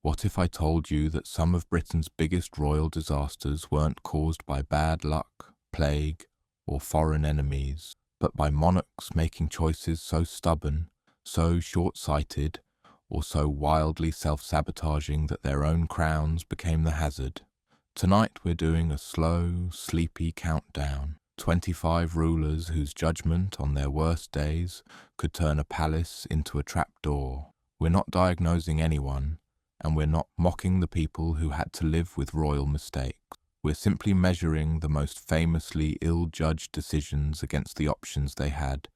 What if I told you that some of Britain's biggest royal disasters weren't caused by bad luck, plague, or foreign enemies, but by monarchs making choices so stubborn, so short-sighted, or so wildly self-sabotaging that their own crowns became the hazard? Tonight we're doing a slow, sleepy countdown. 25 rulers whose judgment on their worst days could turn a palace into a trapdoor. We're not diagnosing anyone, and we're not mocking the people who had to live with royal mistakes. We're simply measuring the most famously ill-judged decisions against the options they had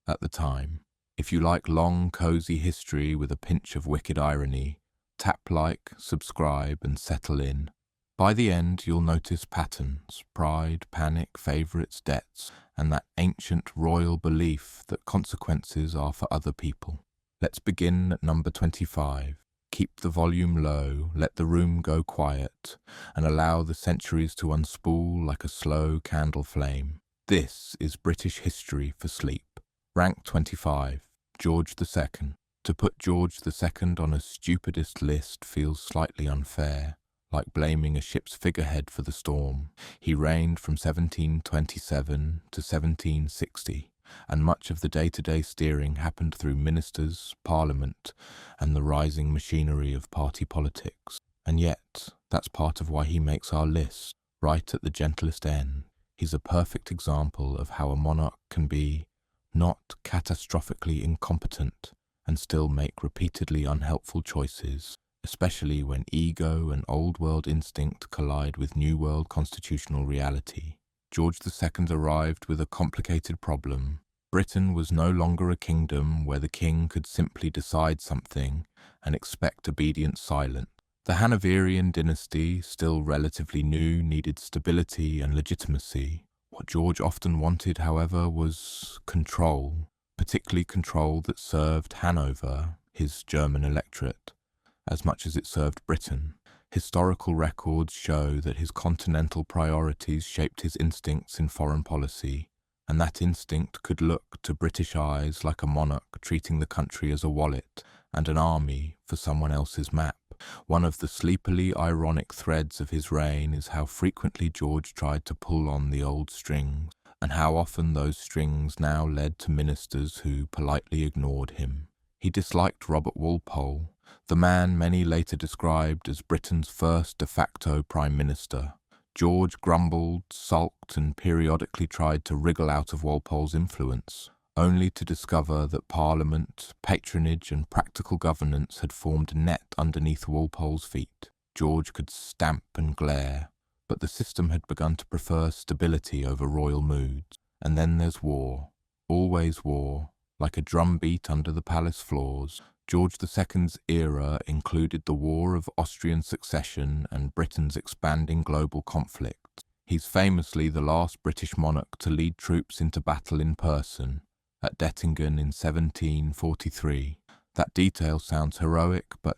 at the time. If you like long, cozy history with a pinch of wicked irony, tap like, subscribe, and settle in. By the end, you'll notice patterns: pride, panic, favourites, debts, and that ancient royal belief that consequences are for other people. Let's begin at number 25. Keep the volume low, let the room go quiet, and allow the centuries to unspool like a slow candle flame. This is British history for sleep. Rank 25. George II. To put George II on a stupidest list feels slightly unfair, like blaming a ship's figurehead for the storm. He reigned from 1727 to 1760, and much of the day-to-day steering happened through ministers, parliament, and the rising machinery of party politics. And yet, that's part of why he makes our list, right at the gentlest end. He's a perfect example of how a monarch can be not catastrophically incompetent and still make repeatedly unhelpful choices, especially when ego and old-world instinct collide with new-world constitutional reality. George II arrived with a complicated problem. Britain was no longer a kingdom where the king could simply decide something and expect obedient silence. The Hanoverian dynasty, still relatively new, needed stability and legitimacy. What George often wanted, however, was control, particularly control that served Hanover, his German electorate, as much as it served Britain. Historical records show that his continental priorities shaped his instincts in foreign policy, and that instinct could look to British eyes like a monarch treating the country as a wallet and an army for someone else's map. One of the sleepily ironic threads of his reign is how frequently George tried to pull on the old strings, and how often those strings now led to ministers who politely ignored him. He disliked Robert Walpole, the man many later described as Britain's first de facto prime minister. George grumbled, sulked, and periodically tried to wriggle out of Walpole's influence, only to discover that Parliament, patronage, and practical governance had formed a net underneath Walpole's feet. George could stamp and glare, but the system had begun to prefer stability over royal moods. And then there's war. Always war, like a drumbeat under the palace floors. George II's era included the War of Austrian Succession and Britain's expanding global conflict. He's famously the last British monarch to lead troops into battle in person, at Dettingen in 1743. That detail sounds heroic, but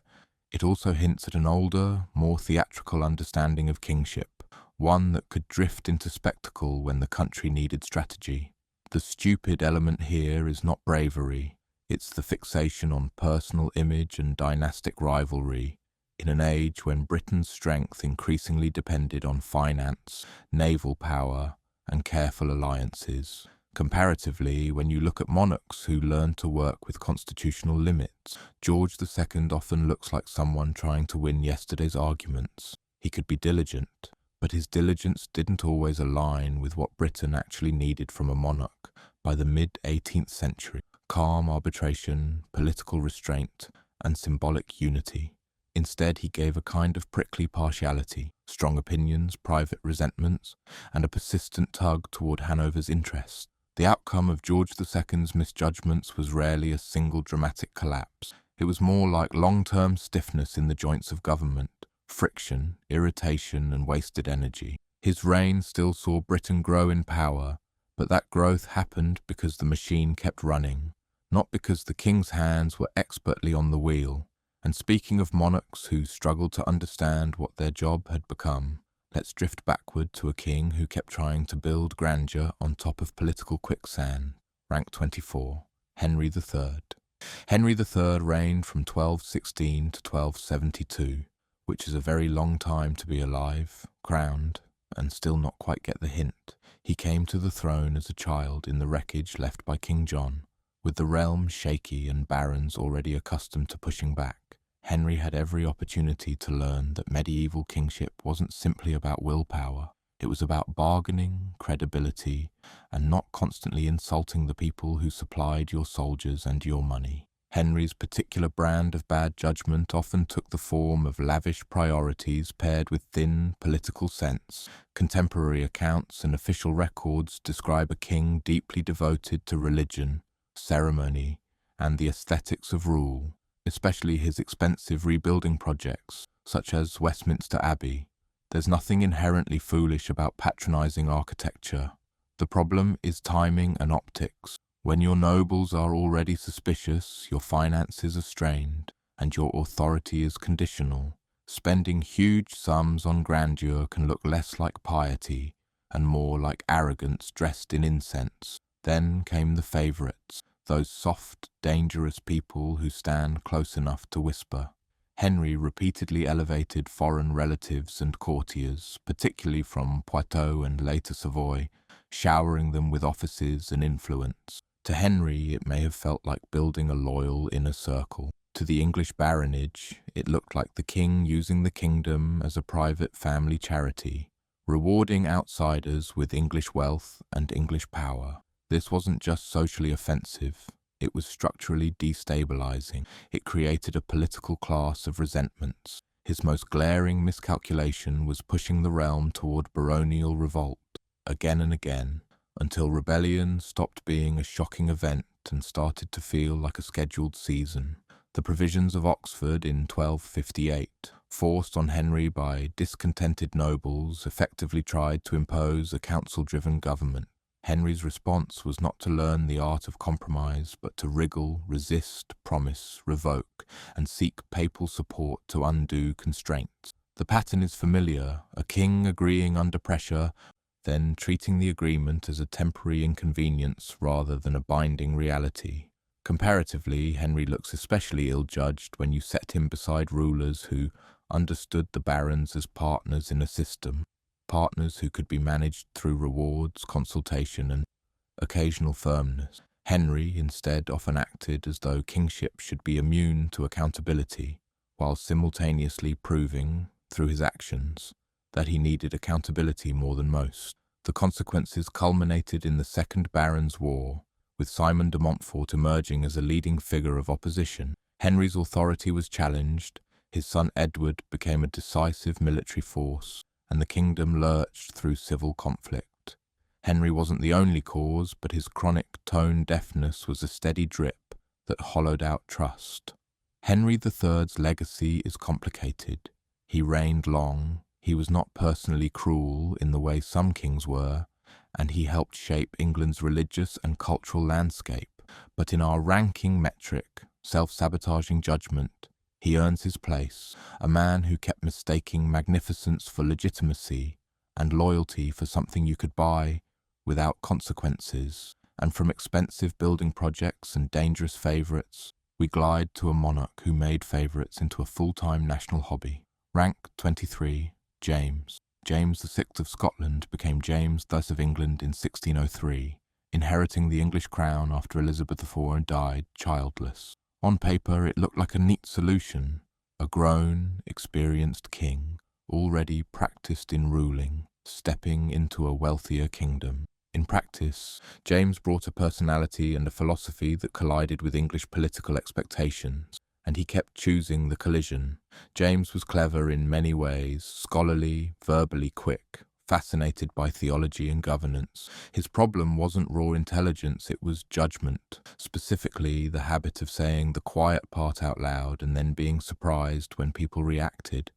it also hints at an older, more theatrical understanding of kingship, one that could drift into spectacle when the country needed strategy. The stupid element here is not bravery. It's the fixation on personal image and dynastic rivalry in an age when Britain's strength increasingly depended on finance, naval power, and careful alliances. Comparatively, when you look at monarchs who learned to work with constitutional limits, George II often looks like someone trying to win yesterday's arguments. He could be diligent, but his diligence didn't always align with what Britain actually needed from a monarch by the mid-18th century. Calm arbitration, political restraint, and symbolic unity. Instead, he gave a kind of prickly partiality, strong opinions, private resentments, and a persistent tug toward Hanover's interests. The outcome of George II's misjudgments was rarely a single dramatic collapse. It was more like long-term stiffness in the joints of government, friction, irritation, and wasted energy. His reign still saw Britain grow in power, but that growth happened because the machine kept running, not because the king's hands were expertly on the wheel. And speaking of monarchs who struggled to understand what their job had become, let's drift backward to a king who kept trying to build grandeur on top of political quicksand. Rank 24. Henry VIII. Henry III reigned from 1216 to 1272, which is a very long time to be alive, crowned, and still not quite get the hint. He came to the throne as a child in the wreckage left by King John, with the realm shaky and barons already accustomed to pushing back. Henry had every opportunity to learn that medieval kingship wasn't simply about willpower. It was about bargaining, credibility, and not constantly insulting the people who supplied your soldiers and your money. Henry's particular brand of bad judgment often took the form of lavish priorities paired with thin political sense. Contemporary accounts and official records describe a king deeply devoted to religion, ceremony, and the aesthetics of rule, especially his expensive rebuilding projects, such as Westminster Abbey. There's nothing inherently foolish about patronizing architecture. The problem is timing and optics. When your nobles are already suspicious, your finances are strained, and your authority is conditional, spending huge sums on grandeur can look less like piety and more like arrogance dressed in incense. Then came the favourites, those soft, dangerous people who stand close enough to whisper. Henry repeatedly elevated foreign relatives and courtiers, particularly from Poitou and later Savoy, showering them with offices and influence. To Henry, it may have felt like building a loyal inner circle. To the English baronage, it looked like the king using the kingdom as a private family charity, rewarding outsiders with English wealth and English power. This wasn't just socially offensive, it was structurally destabilizing. It created a political class of resentments. His most glaring miscalculation was pushing the realm toward baronial revolt, again and again, until rebellion stopped being a shocking event and started to feel like a scheduled season. The provisions of Oxford in 1258, forced on Henry by discontented nobles, effectively tried to impose a council-driven government. Henry's response was not to learn the art of compromise, but to wriggle, resist, promise, revoke, and seek papal support to undo constraints. The pattern is familiar: a king agreeing under pressure, then treating the agreement as a temporary inconvenience rather than a binding reality. Comparatively, Henry looks especially ill-judged when you set him beside rulers who understood the barons as partners in a system, partners who could be managed through rewards, consultation, and occasional firmness. Henry, instead, often acted as though kingship should be immune to accountability, while simultaneously proving, through his actions, that he needed accountability more than most. The consequences culminated in the Second Barons' War, with Simon de Montfort emerging as a leading figure of opposition. Henry's authority was challenged, his son Edward became a decisive military force, and the kingdom lurched through civil conflict. Henry wasn't the only cause, but his chronic tone deafness was a steady drip that hollowed out trust. Henry III's legacy is complicated. He reigned long. He was not personally cruel in the way some kings were, and he helped shape England's religious and cultural landscape. But in our ranking metric, self-sabotaging judgment, he earns his place, a man who kept mistaking magnificence for legitimacy and loyalty for something you could buy without consequences. And from expensive building projects and dangerous favourites, we glide to a monarch who made favourites into a full-time national hobby. Rank 23. James. James VI of Scotland became James thus of England in 1603, inheriting the English crown after Elizabeth IV died childless. On paper, it looked like a neat solution: a grown, experienced king, already practiced in ruling, stepping into a wealthier kingdom. In practice, James brought a personality and a philosophy that collided with English political expectations, and he kept choosing the collision. James was clever in many ways, scholarly, verbally quick, fascinated by theology and governance. His problem wasn't raw intelligence, it was judgment, specifically the habit of saying the quiet part out loud and then being surprised when people reacted.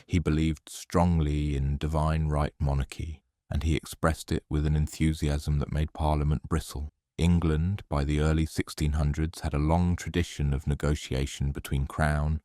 He believed strongly in divine right monarchy, and he expressed it with an enthusiasm that made Parliament bristle. England, by the early 1600s, had a long tradition of negotiation between crown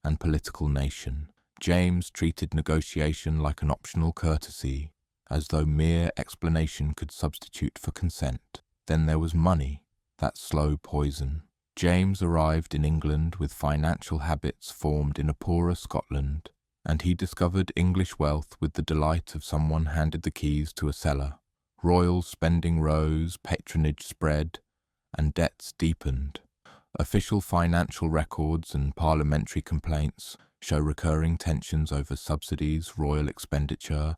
and political nation. James treated negotiation like an optional courtesy, as though mere explanation could substitute for consent. Then there was money, that slow poison. James arrived in England with financial habits formed in a poorer Scotland, and he discovered English wealth with the delight of someone handed the keys to a cellar. Royal spending rose, patronage spread, and debts deepened. Official financial records and parliamentary complaints show recurring tensions over subsidies, royal expenditure,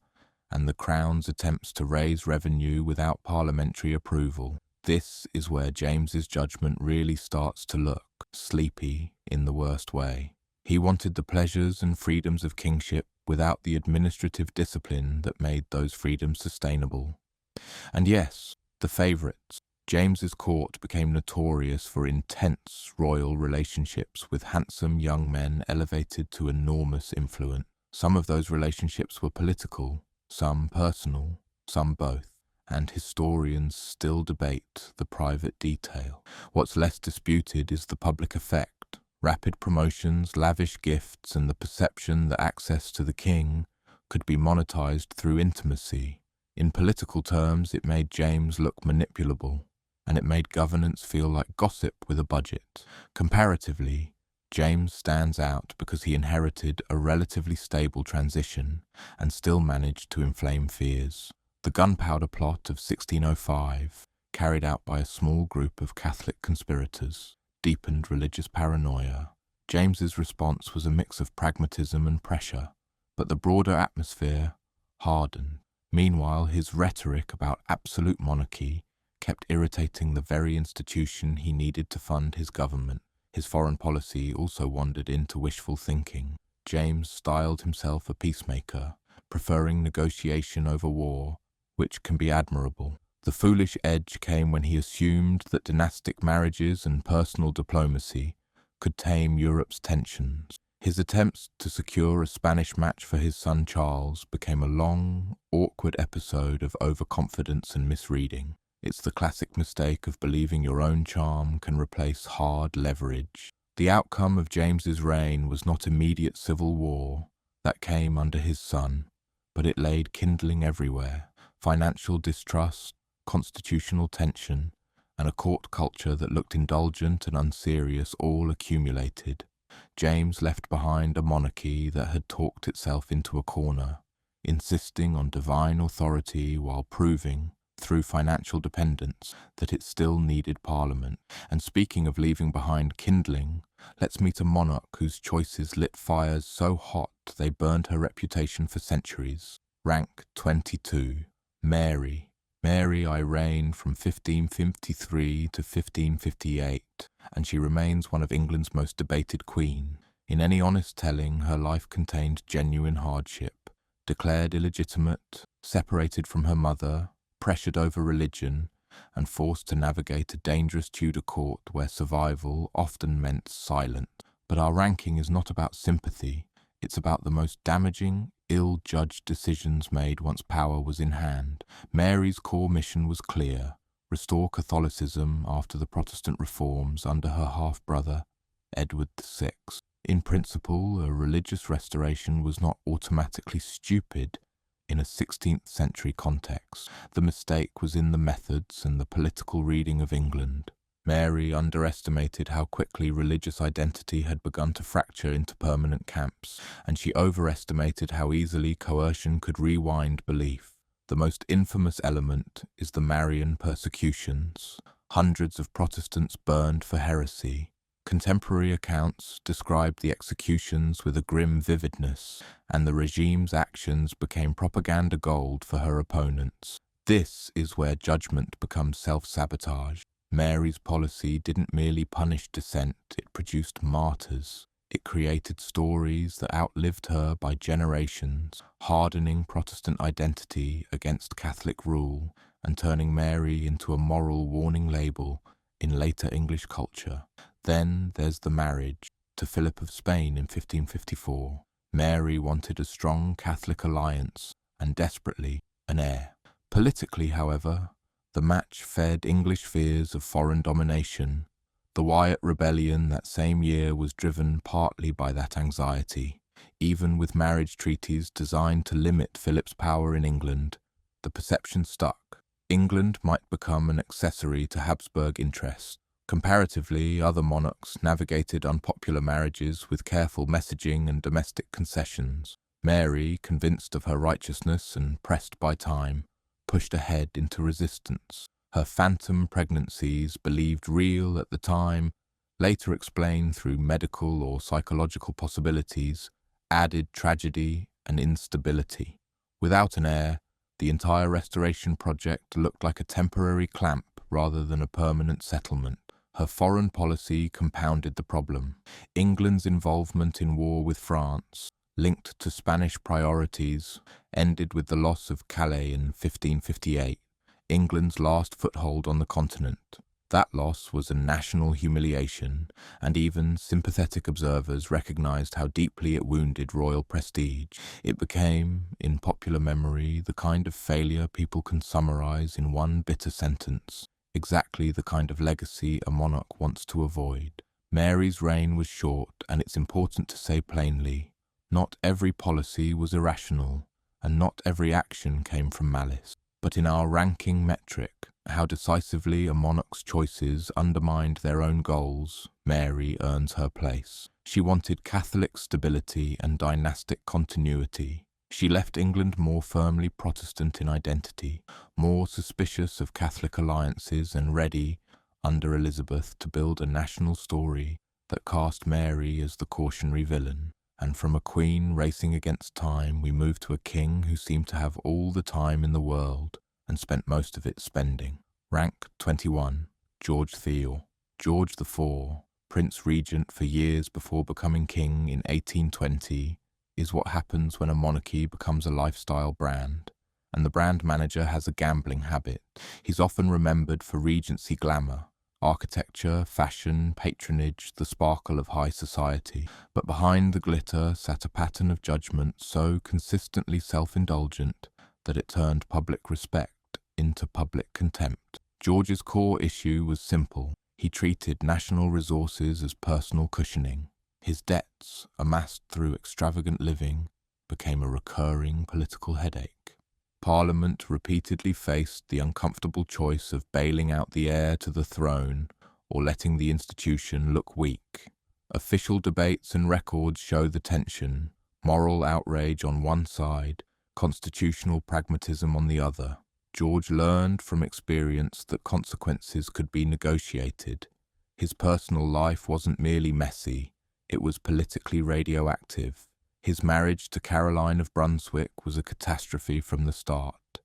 and the Crown's attempts to raise revenue without parliamentary approval. This is where James's judgment really starts to look sleepy in the worst way. He wanted the pleasures and freedoms of kingship without the administrative discipline that made those freedoms sustainable. And yes, the favourites. James's court became notorious for intense royal relationships with handsome young men elevated to enormous influence. Some of those relationships were political, some personal, some both, and historians still debate the private detail. What's less disputed is the public effect. Rapid promotions, lavish gifts, and the perception that access to the king could be monetized through intimacy. In political terms, it made James look manipulable, and it made governance feel like gossip with a budget. Comparatively, James stands out because he inherited a relatively stable transition and still managed to inflame fears. The Gunpowder Plot of 1605, carried out by a small group of Catholic conspirators, deepened religious paranoia. James's response was a mix of pragmatism and pressure, but the broader atmosphere hardened. Meanwhile, his rhetoric about absolute monarchy kept irritating the very institution he needed to fund his government. His foreign policy also wandered into wishful thinking. James styled himself a peacemaker, preferring negotiation over war, which can be admirable. The foolish edge came when he assumed that dynastic marriages and personal diplomacy could tame Europe's tensions. His attempts to secure a Spanish match for his son Charles became a long, awkward episode of overconfidence and misreading. It's the classic mistake of believing your own charm can replace hard leverage. The outcome of James's reign was not immediate civil war that came under his son, but it laid kindling everywhere. Financial distrust, constitutional tension, and a court culture that looked indulgent and unserious all accumulated. James left behind a monarchy that had talked itself into a corner, insisting on divine authority while proving, through financial dependence, that it still needed Parliament. And speaking of leaving behind kindling, let's meet a monarch whose choices lit fires so hot they burned her reputation for centuries. Rank 22. Mary. Mary I reigned from 1553 to 1558, and she remains one of England's most debated queens. In any honest telling, her life contained genuine hardship. Declared illegitimate, separated from her mother, pressured over religion, and forced to navigate a dangerous Tudor court where survival often meant silence. But our ranking is not about sympathy, it's about the most damaging, ill-judged decisions made once power was in hand. Mary's core mission was clear: restore Catholicism after the Protestant reforms under her half-brother, Edward VI. In principle, a religious restoration was not automatically stupid in a 16th century context. The mistake was in the methods and the political reading of England. Mary underestimated how quickly religious identity had begun to fracture into permanent camps, and she overestimated how easily coercion could rewind belief. The most infamous element is the Marian persecutions. Hundreds of Protestants burned for heresy. Contemporary accounts described the executions with a grim vividness, and the regime's actions became propaganda gold for her opponents. This is where judgment becomes self-sabotage. Mary's policy didn't merely punish dissent, it produced martyrs. It created stories that outlived her by generations, hardening Protestant identity against Catholic rule and turning Mary into a moral warning label in later English culture. Then there's the marriage to Philip of Spain in 1554. Mary wanted a strong Catholic alliance and desperately an heir. Politically, however, the match fed English fears of foreign domination. The Wyatt Rebellion that same year was driven partly by that anxiety. Even with marriage treaties designed to limit Philip's power in England, the perception stuck. England might become an accessory to Habsburg interests, Comparatively, other monarchs navigated unpopular marriages with careful messaging and domestic concessions. Mary, convinced of her righteousness and pressed by time, pushed ahead into resistance. Her phantom pregnancies, believed real at the time, later explained through medical or psychological possibilities, added tragedy and instability. Without an heir, the entire restoration project looked like a temporary clamp rather than a permanent settlement. Her foreign policy compounded the problem. England's involvement in war with France, linked to Spanish priorities, ended with the loss of Calais in 1558, England's last foothold on the continent. That loss was a national humiliation, and even sympathetic observers recognized how deeply it wounded royal prestige. It became, in popular memory, the kind of failure people can summarize in one bitter sentence, exactly the kind of legacy a monarch wants to avoid. Mary's reign was short, and it's important to say plainly, not every policy was irrational, and not every action came from malice. But in our ranking metric, how decisively a monarch's choices undermined their own goals, Mary earns her place. She wanted Catholic stability and dynastic continuity. She left England more firmly Protestant in identity, more suspicious of Catholic alliances and ready, under Elizabeth, to build a national story that cast Mary as the cautionary villain. And from a queen racing against time, we moved to a king who seemed to have all the time in the world and spent most of it spending. Rank 21, George Theo. George IV, Prince Regent for years before becoming king in 1820, is what happens when a monarchy becomes a lifestyle brand, and the brand manager has a gambling habit. He's often remembered for Regency glamour, architecture, fashion, patronage, the sparkle of high society. But behind the glitter sat a pattern of judgment so consistently self-indulgent that it turned public respect into public contempt. George's core issue was simple. He treated national resources as personal cushioning. His debts, amassed through extravagant living, became a recurring political headache. Parliament repeatedly faced the uncomfortable choice of bailing out the heir to the throne or letting the institution look weak. Official debates and records show the tension, moral outrage on one side, constitutional pragmatism on the other. George learned from experience that consequences could be negotiated. His personal life wasn't merely messy, it was politically radioactive. His marriage to Caroline of Brunswick was a catastrophe from the start,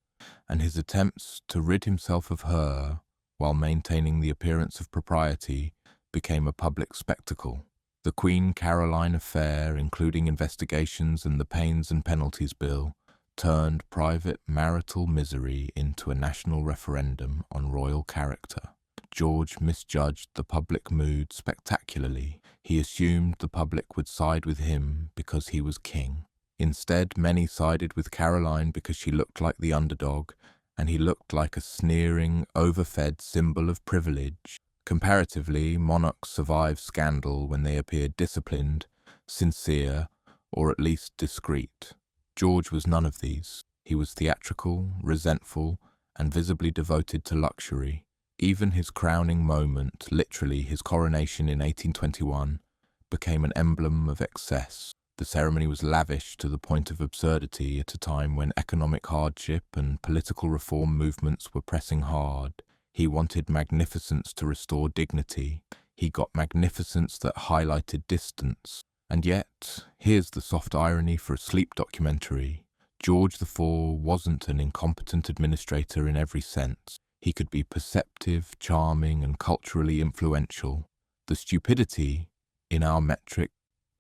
and his attempts to rid himself of her, while maintaining the appearance of propriety, became a public spectacle. The Queen Caroline affair, including investigations and the Pains and Penalties Bill, turned private marital misery into a national referendum on royal character. George misjudged the public mood spectacularly. He assumed the public would side with him because he was king. Instead, many sided with Caroline because she looked like the underdog, and he looked like a sneering, overfed symbol of privilege. Comparatively, monarchs survived scandal when they appeared disciplined, sincere, or at least discreet. George was none of these. He was theatrical, resentful, and visibly devoted to luxury. Even his crowning moment, literally his coronation in 1821, became an emblem of excess. The ceremony was lavish to the point of absurdity at a time when economic hardship and political reform movements were pressing hard. He wanted magnificence to restore dignity. He got magnificence that highlighted distance. And yet, here's the soft irony for a sleep documentary. George IV wasn't an incompetent administrator in every sense. He could be perceptive, charming, and culturally influential. The stupidity, in our metric,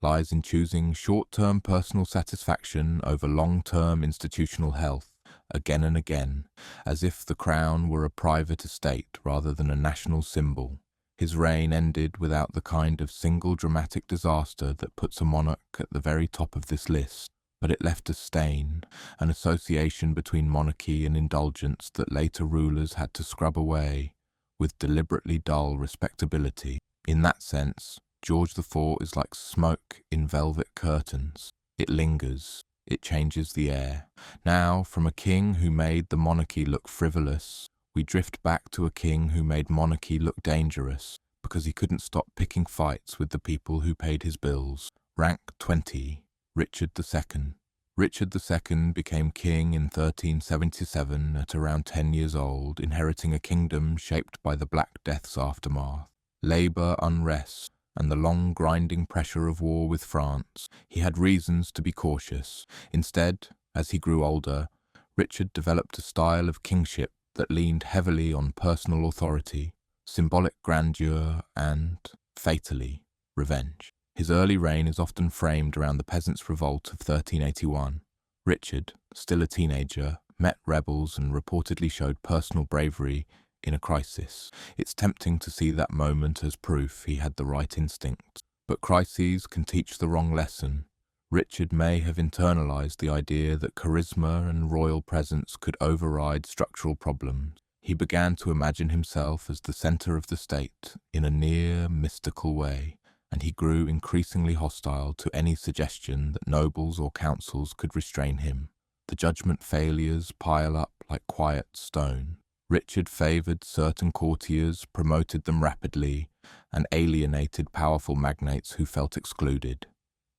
lies in choosing short-term personal satisfaction over long-term institutional health, again and again, as if the crown were a private estate rather than a national symbol. His reign ended without the kind of single dramatic disaster that puts a monarch at the very top of this list, but it left a stain, an association between monarchy and indulgence that later rulers had to scrub away with deliberately dull respectability. In that sense, George IV is like smoke in velvet curtains. It lingers, it changes the air. Now, from a king who made the monarchy look frivolous, we drift back to a king who made monarchy look dangerous. because he couldn't stop picking fights with the people who paid his bills. Rank 20. Richard II. Richard II became king in 1377 at around 10 years old, inheriting a kingdom shaped by the Black Death's aftermath, labour unrest, and the long grinding pressure of war with France. He had reasons to be cautious. Instead, as he grew older, Richard developed a style of kingship that leaned heavily on personal authority, symbolic grandeur, and, fatally, revenge. His early reign is often framed around the Peasants' Revolt of 1381. Richard, still a teenager, met rebels and reportedly showed personal bravery in a crisis. It's tempting to see that moment as proof he had the right instincts. But crises can teach the wrong lesson. Richard may have internalized the idea that charisma and royal presence could override structural problems. He began to imagine himself as the center of the state in a near mystical way, and he grew increasingly hostile to any suggestion that nobles or councils could restrain him. The judgment failures pile up like quiet stone. Richard favoured certain courtiers, promoted them rapidly, and alienated powerful magnates who felt excluded.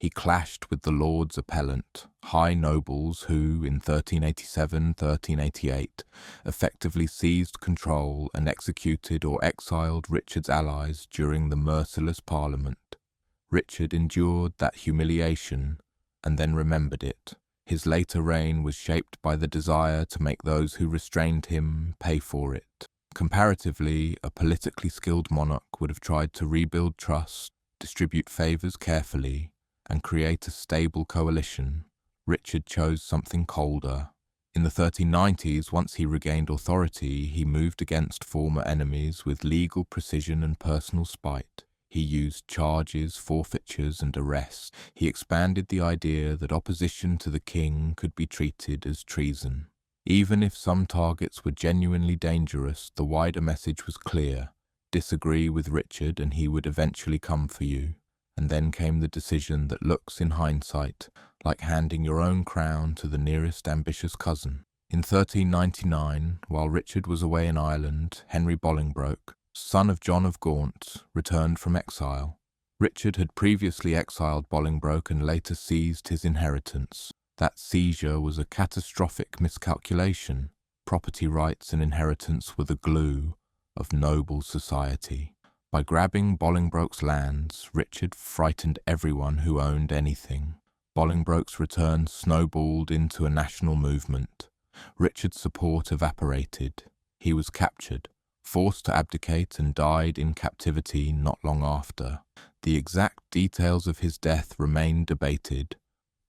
He clashed with the Lords Appellant, high nobles who, in 1387-1388, effectively seized control and executed or exiled Richard's allies during the merciless Parliament. Richard endured that humiliation and then remembered it. His later reign was shaped by the desire to make those who restrained him pay for it. Comparatively, a politically skilled monarch would have tried to rebuild trust, distribute favours carefully, and create a stable coalition. Richard chose something colder. In the 1390s, once he regained authority, he moved against former enemies with legal precision and personal spite. He used charges, forfeitures, and arrests. He expanded the idea that opposition to the king could be treated as treason. Even if some targets were genuinely dangerous, the wider message was clear. Disagree with Richard and he would eventually come for you. And then came the decision that looks, in hindsight, like handing your own crown to the nearest ambitious cousin. In 1399, while Richard was away in Ireland, Henry Bolingbroke, son of John of Gaunt, returned from exile. Richard had previously exiled Bolingbroke and later seized his inheritance. That seizure was a catastrophic miscalculation. Property rights and inheritance were the glue of noble society. By grabbing Bolingbroke's lands, Richard frightened everyone who owned anything. Bolingbroke's return snowballed into a national movement. Richard's support evaporated. He was captured, forced to abdicate, and died in captivity not long after. The exact details of his death remain debated,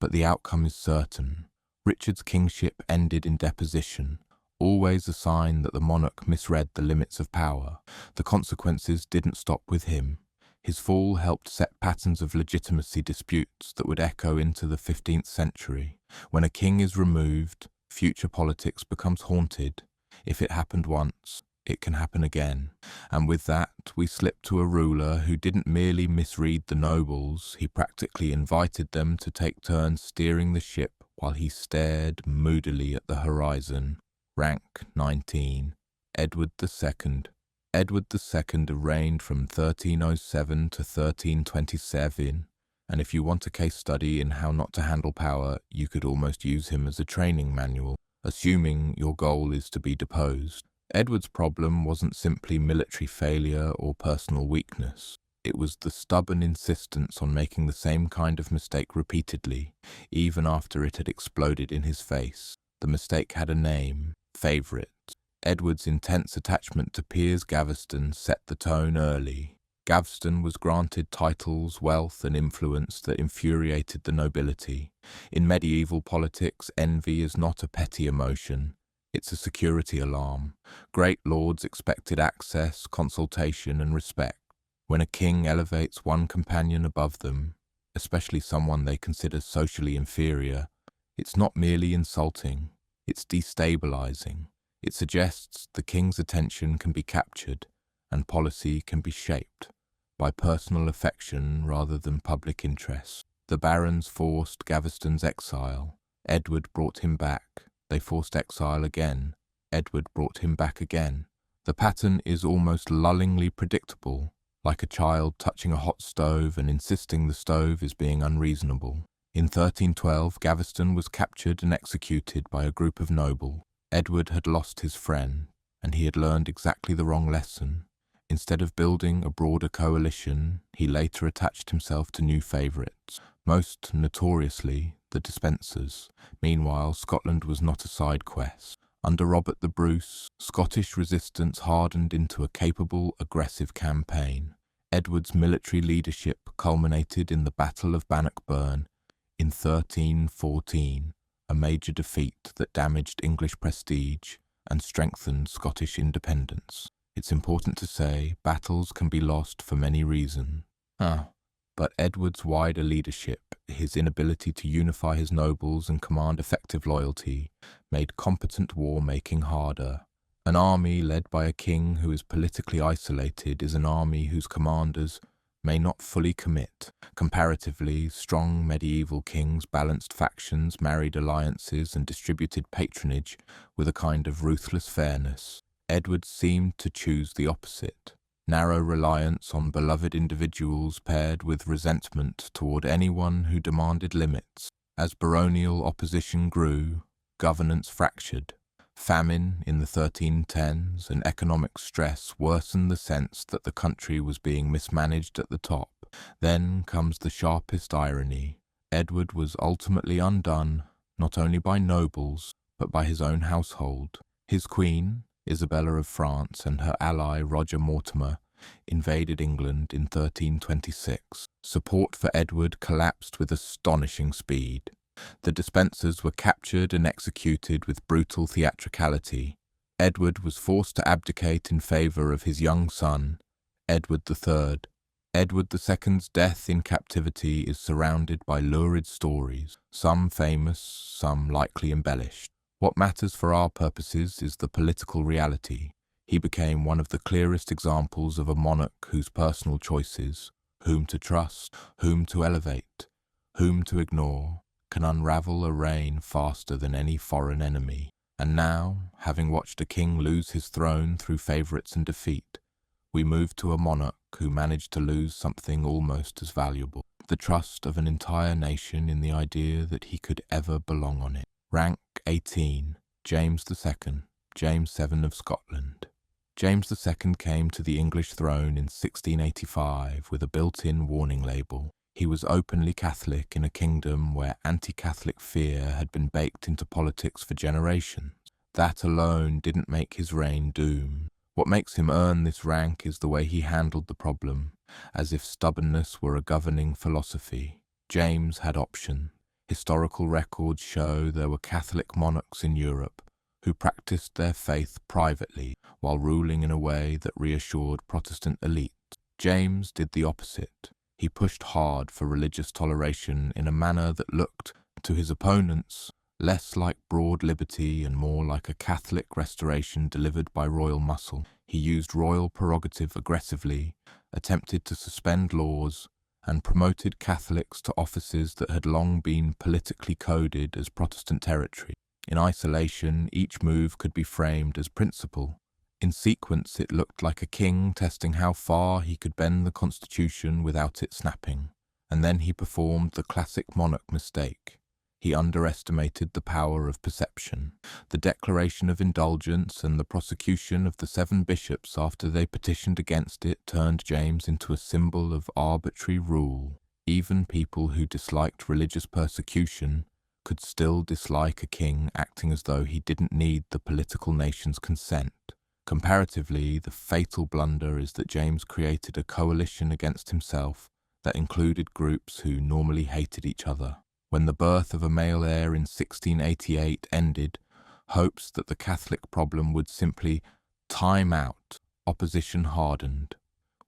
but the outcome is certain. Richard's kingship ended in deposition, always a sign that the monarch misread the limits of power. The consequences didn't stop with him. His fall helped set patterns of legitimacy disputes that would echo into the 15th century. When a king is removed, future politics becomes haunted. If it happened once, it can happen again. And with that, we slip to a ruler who didn't merely misread the nobles, he practically invited them to take turns steering the ship while he stared moodily at the horizon. Rank 19. Edward II. Edward II reigned from 1307 to 1327, and if you want a case study in how not to handle power, you could almost use him as a training manual, assuming your goal is to be deposed. Edward's problem wasn't simply military failure or personal weakness. It was the stubborn insistence on making the same kind of mistake repeatedly, even after it had exploded in his face. The mistake had a name: favourite. Edward's intense attachment to Piers Gaveston set the tone early. Gaveston was granted titles, wealth, and influence that infuriated the nobility. In medieval politics, envy is not a petty emotion. It's a security alarm. Great lords expected access, consultation, and respect. When a king elevates one companion above them, especially someone they consider socially inferior, it's not merely insulting, it's destabilizing. It suggests the king's attention can be captured and policy can be shaped by personal affection rather than public interest. The barons forced Gaveston's exile. Edward brought him back. They forced exile again. Edward brought him back again. The pattern is almost lullingly predictable. like a child touching a hot stove and insisting the stove is being unreasonable. In 1312, Gaveston was captured and executed by a group of nobles. Edward had lost his friend, and he had learned exactly the wrong lesson. Instead of building a broader coalition, he later attached himself to new favourites, most notoriously the Despensers. Meanwhile, Scotland was not a side quest. Under Robert the Bruce, Scottish resistance hardened into a capable, aggressive campaign. Edward's military leadership culminated in the Battle of Bannockburn in 1314, a major defeat that damaged English prestige and strengthened Scottish independence. It's important to say, battles can be lost for many reasons. But Edward's wider leadership, his inability to unify his nobles and command effective loyalty, made competent war-making harder. An army led by a king who is politically isolated is an army whose commanders may not fully commit. Comparatively, strong medieval kings balanced factions, married alliances, and distributed patronage with a kind of ruthless fairness. Edward seemed to choose the opposite. Narrow reliance on beloved individuals paired with resentment toward anyone who demanded limits. As baronial opposition grew, governance fractured. Famine in the 1310s and economic stress worsened the sense that the country was being mismanaged at the top. Then comes the sharpest irony. Edward was ultimately undone, not only by nobles, but by his own household. His queen, Isabella of France, and her ally Roger Mortimer invaded England in 1326. Support for Edward collapsed with astonishing speed. The Despensers were captured and executed with brutal theatricality. Edward was forced to abdicate in favour of his young son, Edward III. Edward II's death in captivity is surrounded by lurid stories, some famous, some likely embellished. What matters for our purposes is the political reality. He became one of the clearest examples of a monarch whose personal choices, whom to trust, whom to elevate, whom to ignore, can unravel a reign faster than any foreign enemy. And now, having watched a king lose his throne through favourites and defeat, we move to a monarch who managed to lose something almost as valuable, the trust of an entire nation in the idea that he could ever belong on it. Rank 18. James II, James VII of Scotland. James II came to the English throne in 1685 with a built-in warning label. He was openly Catholic in a kingdom where anti-Catholic fear had been baked into politics for generations. That alone didn't make his reign doomed. What makes him earn this rank is the way he handled the problem, as if stubbornness were a governing philosophy. James had options. Historical records show there were Catholic monarchs in Europe who practiced their faith privately while ruling in a way that reassured Protestant elites. James did the opposite. He pushed hard for religious toleration in a manner that looked, to his opponents, less like broad liberty and more like a Catholic restoration delivered by royal muscle. He used royal prerogative aggressively, attempted to suspend laws, and promoted Catholics to offices that had long been politically coded as Protestant territory. In isolation, each move could be framed as principle. In sequence, it looked like a king testing how far he could bend the constitution without it snapping. And then he performed the classic monarch mistake. He underestimated the power of perception. The declaration of indulgence and the prosecution of the 7 bishops after they petitioned against it turned James into a symbol of arbitrary rule. Even people who disliked religious persecution could still dislike a king acting as though he didn't need the political nation's consent. Comparatively, the fatal blunder is that James created a coalition against himself that included groups who normally hated each other. When the birth of a male heir in 1688 ended, hopes that the Catholic problem would simply time out, opposition hardened.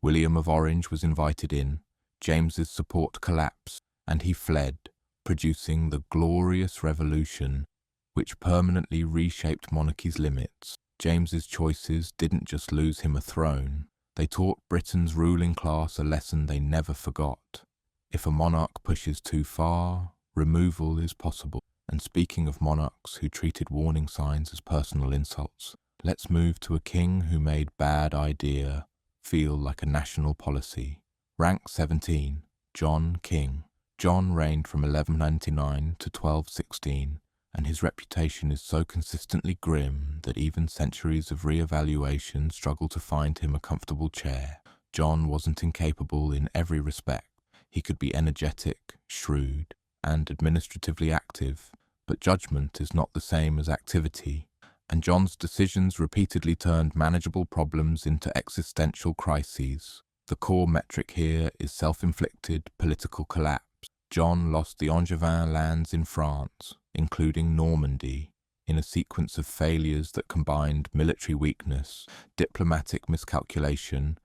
William of Orange was invited in, James's support collapsed, and he fled, producing the Glorious Revolution, which permanently reshaped monarchy's limits. James's choices didn't just lose him a throne, they taught Britain's ruling class a lesson they never forgot. If a monarch pushes too far, removal is possible. And speaking of monarchs who treated warning signs as personal insults, let's move to a king who made bad idea feel like a national policy. Rank 17. John King. John reigned from 1199 to 1216, and his reputation is so consistently grim that even centuries of re-evaluation struggle to find him a comfortable chair. John wasn't incapable in every respect. He could be energetic, shrewd, and administratively active, but judgment is not the same as activity, and John's decisions repeatedly turned manageable problems into existential crises. The core metric here is self-inflicted political collapse. John lost the Angevin lands in France, including Normandy, in a sequence of failures that combined military weakness, diplomatic miscalculation,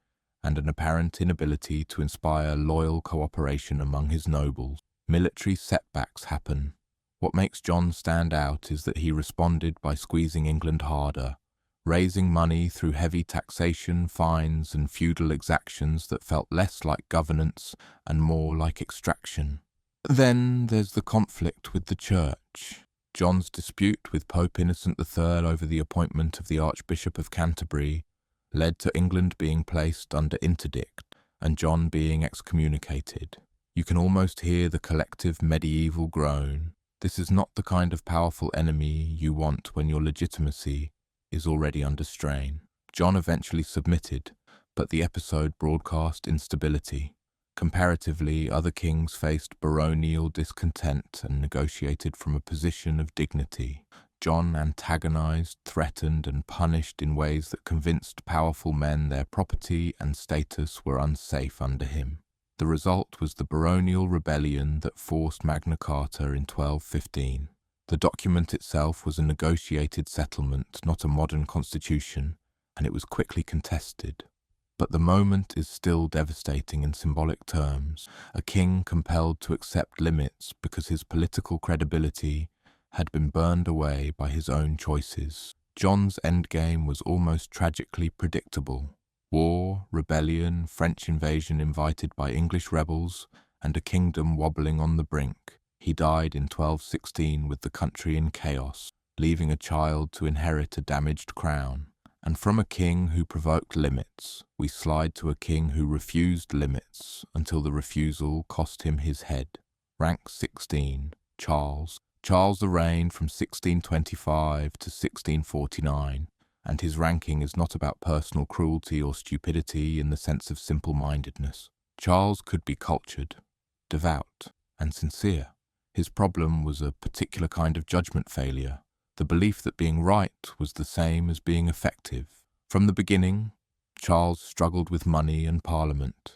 and an apparent inability to inspire loyal cooperation among his nobles. Military setbacks happen. What makes John stand out is that he responded by squeezing England harder, raising money through heavy taxation, fines, and feudal exactions that felt less like governance and more like extraction. Then there's the conflict with the Church. John's dispute with Pope Innocent III over the appointment of the Archbishop of Canterbury led to England being placed under interdict and John being excommunicated. You can almost hear the collective medieval groan. This is not the kind of powerful enemy you want when your legitimacy is already under strain. John eventually submitted, but the episode broadcast instability. Comparatively, other kings faced baronial discontent and negotiated from a position of dignity. John antagonized, threatened, and punished in ways that convinced powerful men their property and status were unsafe under him. The result was the baronial rebellion that forced Magna Carta in 1215. The document itself was a negotiated settlement, not a modern constitution, and it was quickly contested. But the moment is still devastating in symbolic terms, a king compelled to accept limits because his political credibility had been burned away by his own choices. John's endgame was almost tragically predictable. War, rebellion, French invasion invited by English rebels, and a kingdom wobbling on the brink. He died in 1216 with the country in chaos, leaving a child to inherit a damaged crown. And from a king who provoked limits, we slide to a king who refused limits until the refusal cost him his head. Rank 16. Charles. Charles reigned from 1625 to 1649, and his ranking is not about personal cruelty or stupidity in the sense of simple-mindedness. Charles could be cultured, devout, and sincere. His problem was a particular kind of judgment failure, the belief that being right was the same as being effective. From the beginning, Charles struggled with money and parliament.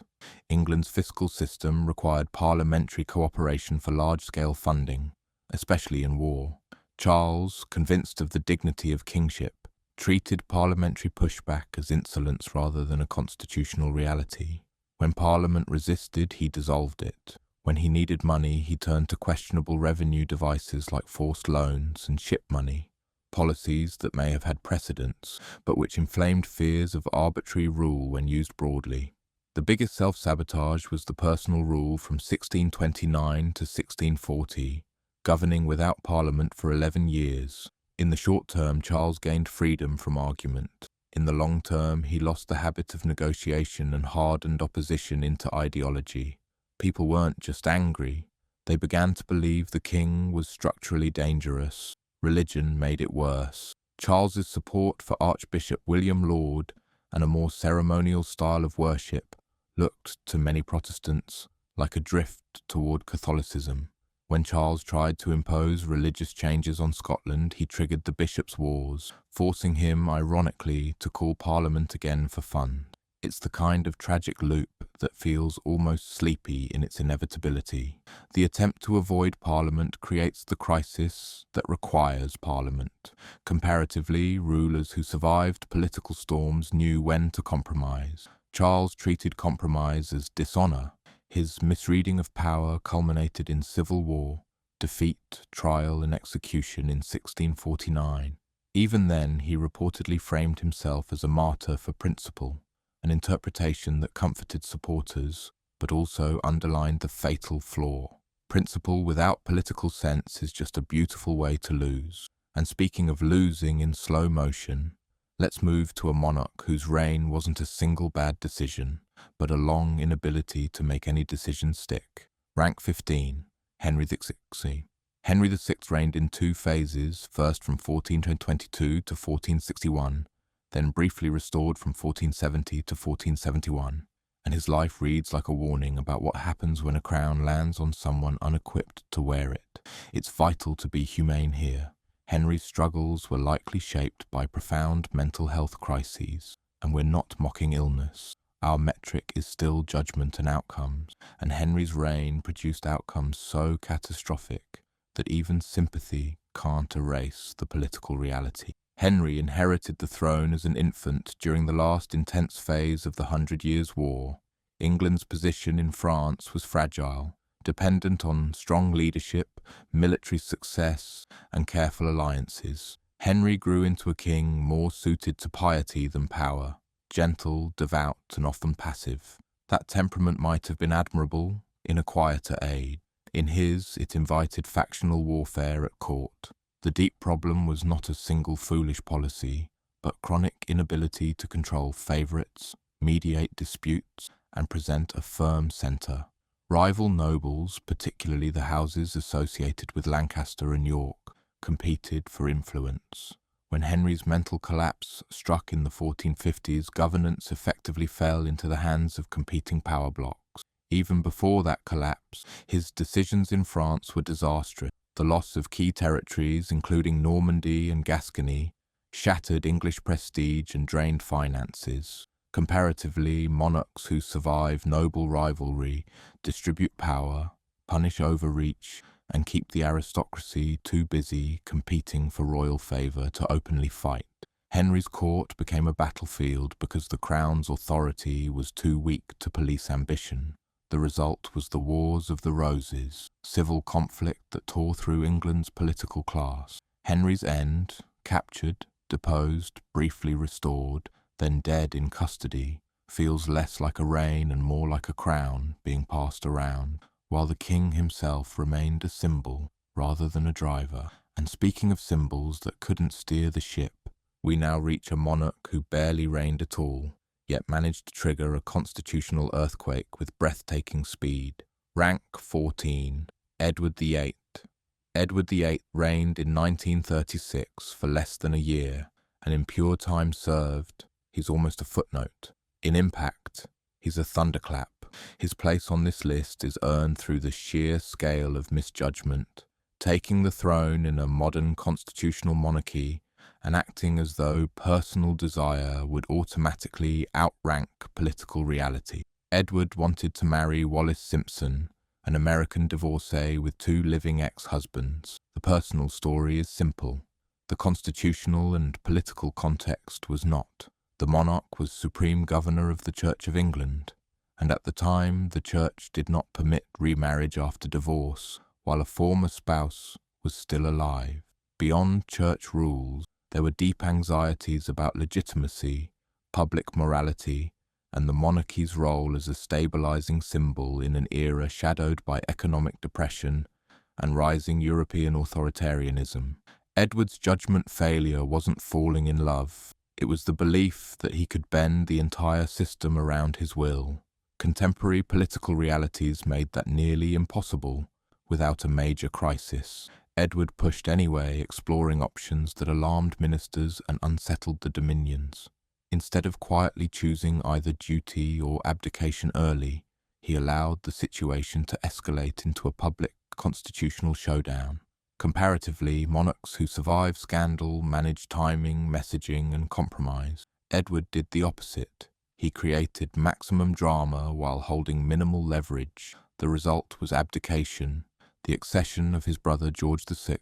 England's fiscal system required parliamentary cooperation for large-scale funding, especially in war. Charles, convinced of the dignity of kingship, treated parliamentary pushback as insolence rather than a constitutional reality. When Parliament resisted, he dissolved it. When he needed money, he turned to questionable revenue devices like forced loans and ship money, policies that may have had precedents, but which inflamed fears of arbitrary rule when used broadly. The biggest self-sabotage was the personal rule from 1629 to 1640, governing without Parliament for 11 years. In the short term, Charles gained freedom from argument. In the long term, he lost the habit of negotiation and hardened opposition into ideology. People weren't just angry, they began to believe the king was structurally dangerous. Religion made it worse. Charles's support for Archbishop William Laud and a more ceremonial style of worship looked, to many Protestants, like a drift toward Catholicism. When Charles tried to impose religious changes on Scotland, he triggered the Bishops' Wars, forcing him, ironically, to call Parliament again for funds. It's the kind of tragic loop that feels almost sleepy in its inevitability. The attempt to avoid Parliament creates the crisis that requires Parliament. Comparatively, rulers who survived political storms knew when to compromise. Charles treated compromise as dishonour. His misreading of power culminated in civil war, defeat, trial and execution in 1649. Even then, he reportedly framed himself as a martyr for principle, an interpretation that comforted supporters, but also underlined the fatal flaw. Principle without political sense is just a beautiful way to lose. And speaking of losing in slow motion, Let's move to a monarch whose reign wasn't a single bad decision, but a long inability to make any decision stick. Rank 15, Henry VI. Henry VI reigned in two phases, first from 1422 to 1461, then briefly restored from 1470 to 1471, and his life reads like a warning about what happens when a crown lands on someone unequipped to wear it. It's vital to be humane here. Henry's struggles were likely shaped by profound mental health crises, and we're not mocking illness. Our metric is still judgment and outcomes, and Henry's reign produced outcomes so catastrophic that even sympathy can't erase the political reality. Henry inherited the throne as an infant during the last intense phase of the 100 Years' War. England's position in France was fragile, dependent on strong leadership, military success, and careful alliances. Henry grew into a king more suited to piety than power, gentle, devout, and often passive. That temperament might have been admirable in a quieter age. In his, it invited factional warfare at court. The deep problem was not a single foolish policy, but chronic inability to control favourites, mediate disputes, and present a firm centre. Rival nobles, particularly the houses associated with Lancaster and York, competed for influence. When Henry's mental collapse struck in the 1450s, governance effectively fell into the hands of competing power blocks. Even before that collapse, his decisions in France were disastrous. The loss of key territories, including Normandy and Gascony, shattered English prestige and drained finances. Comparatively, monarchs who survive noble rivalry, distribute power, punish overreach, and keep the aristocracy too busy competing for royal favour to openly fight. Henry's court became a battlefield because the crown's authority was too weak to police ambition. The result was the Wars of the Roses, civil conflict that tore through England's political class. Henry's end, captured, deposed, briefly restored, then dead in custody, feels less like a reign and more like a crown being passed around, while the king himself remained a symbol rather than a driver. And speaking of symbols that couldn't steer the ship, we now reach a monarch who barely reigned at all, yet managed to trigger a constitutional earthquake with breathtaking speed. Rank 14, Edward VIII. Edward VIII reigned in 1936 for less than a year, and in pure time served, he's almost a footnote. In impact, he's a thunderclap. His place on this list is earned through the sheer scale of misjudgment, taking the throne in a modern constitutional monarchy and acting as though personal desire would automatically outrank political reality. Edward wanted to marry Wallis Simpson, an American divorcee with 2 living ex-husbands. The personal story is simple. The constitutional and political context was not. The monarch was supreme governor of the Church of England, and at the time the Church did not permit remarriage after divorce while a former spouse was still alive. Beyond church rules, there were deep anxieties about legitimacy, public morality, and the monarchy's role as a stabilizing symbol in an era shadowed by economic depression and rising European authoritarianism. Edward's judgment failure wasn't falling in love. It was the belief that he could bend the entire system around his will. Contemporary political realities made that nearly impossible without a major crisis. Edward pushed anyway, exploring options that alarmed ministers and unsettled the dominions. Instead of quietly choosing either duty or abdication early, he allowed the situation to escalate into a public constitutional showdown. Comparatively, monarchs who survived scandal managed timing, messaging, and compromise. Edward did the opposite. He created maximum drama while holding minimal leverage. The result was abdication, the accession of his brother George VI,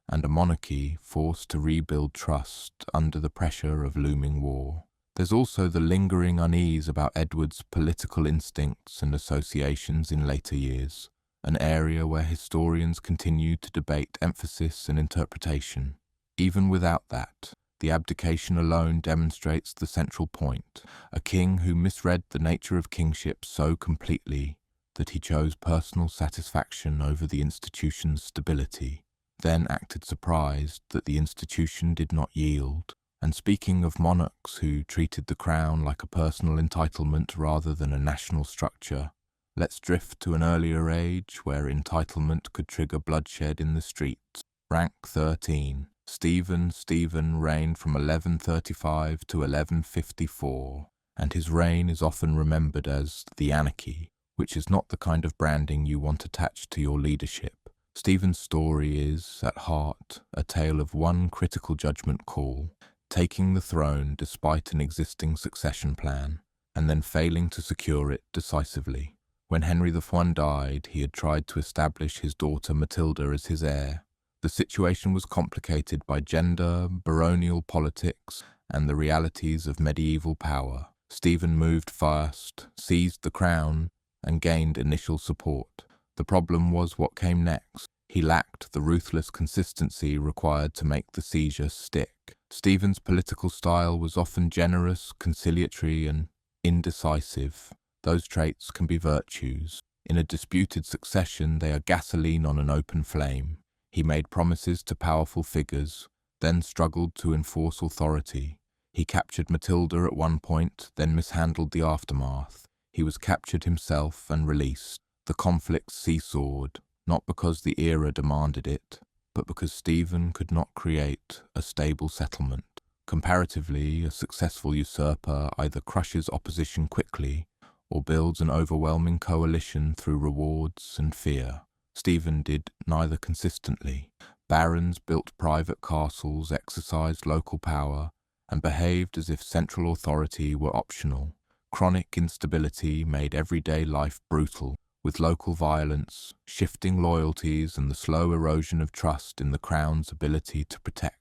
and a monarchy forced to rebuild trust under the pressure of looming war. There's also the lingering unease about Edward's political instincts and associations in later years, an area where historians continue to debate emphasis and interpretation. Even without that, the abdication alone demonstrates the central point: a king who misread the nature of kingship so completely that he chose personal satisfaction over the institution's stability, then acted surprised that the institution did not yield. And speaking of monarchs who treated the crown like a personal entitlement rather than a national structure, let's drift to an earlier age where entitlement could trigger bloodshed in the streets. Rank 13. Stephen reigned from 1135 to 1154, and his reign is often remembered as the Anarchy, which is not the kind of branding you want attached to your leadership. Stephen's story is, at heart, a tale of one critical judgment call, taking the throne despite an existing succession plan, and then failing to secure it decisively. When Henry VIII died, he had tried to establish his daughter Matilda as his heir. The situation was complicated by gender, baronial politics, and the realities of medieval power. Stephen moved fast, seized the crown, and gained initial support. The problem was what came next. He lacked the ruthless consistency required to make the seizure stick. Stephen's political style was often generous, conciliatory, and indecisive. Those traits can be virtues. In a disputed succession, they are gasoline on an open flame. He made promises to powerful figures, then struggled to enforce authority. He captured Matilda at one point, then mishandled the aftermath. He was captured himself and released. The conflict seesawed, not because the era demanded it, but because Stephen could not create a stable settlement. Comparatively, a successful usurper either crushes opposition quickly or builds an overwhelming coalition through rewards and fear. Stephen did neither consistently. Barons built private castles, exercised local power, and behaved as if central authority were optional. Chronic instability made everyday life brutal, with local violence, shifting loyalties, and the slow erosion of trust in the crown's ability to protect.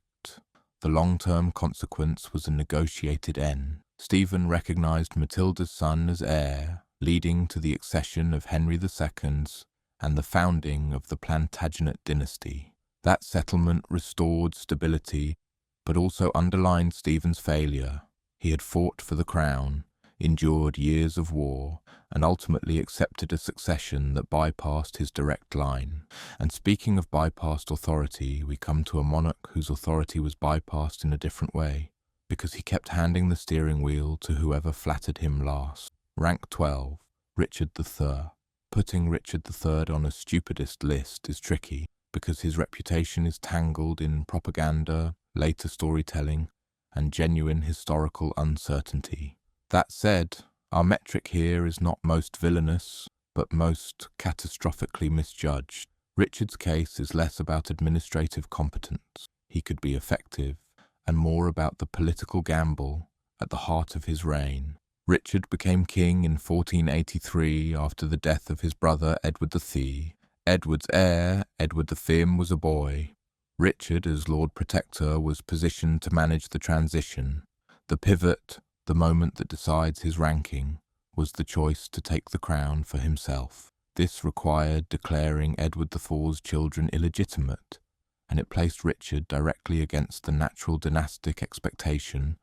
The long-term consequence was a negotiated end. Stephen recognized Matilda's son as heir, leading to the accession of Henry II and the founding of the Plantagenet dynasty. That settlement restored stability, but also underlined Stephen's failure. He had fought for the crown, endured years of war, and ultimately accepted a succession that bypassed his direct line. And speaking of bypassed authority, we come to a monarch whose authority was bypassed in a different way, because he kept handing the steering wheel to whoever flattered him last. Rank 12. Richard III. Putting Richard III on a stupidest list is tricky, because his reputation is tangled in propaganda, later storytelling, and genuine historical uncertainty. That said, our metric here is not most villainous, but most catastrophically misjudged. Richard's case is less about administrative competence. He could be effective, and more about the political gamble at the heart of his reign. Richard became king in 1483 after the death of his brother Edward VIII. Edward's heir, Edward V, was a boy. Richard, as Lord Protector, was positioned to manage the transition. The pivot, the moment that decides his ranking, was the choice to take the crown for himself. This required declaring Edward IV's children illegitimate, and it placed Richard directly against the natural dynastic expectation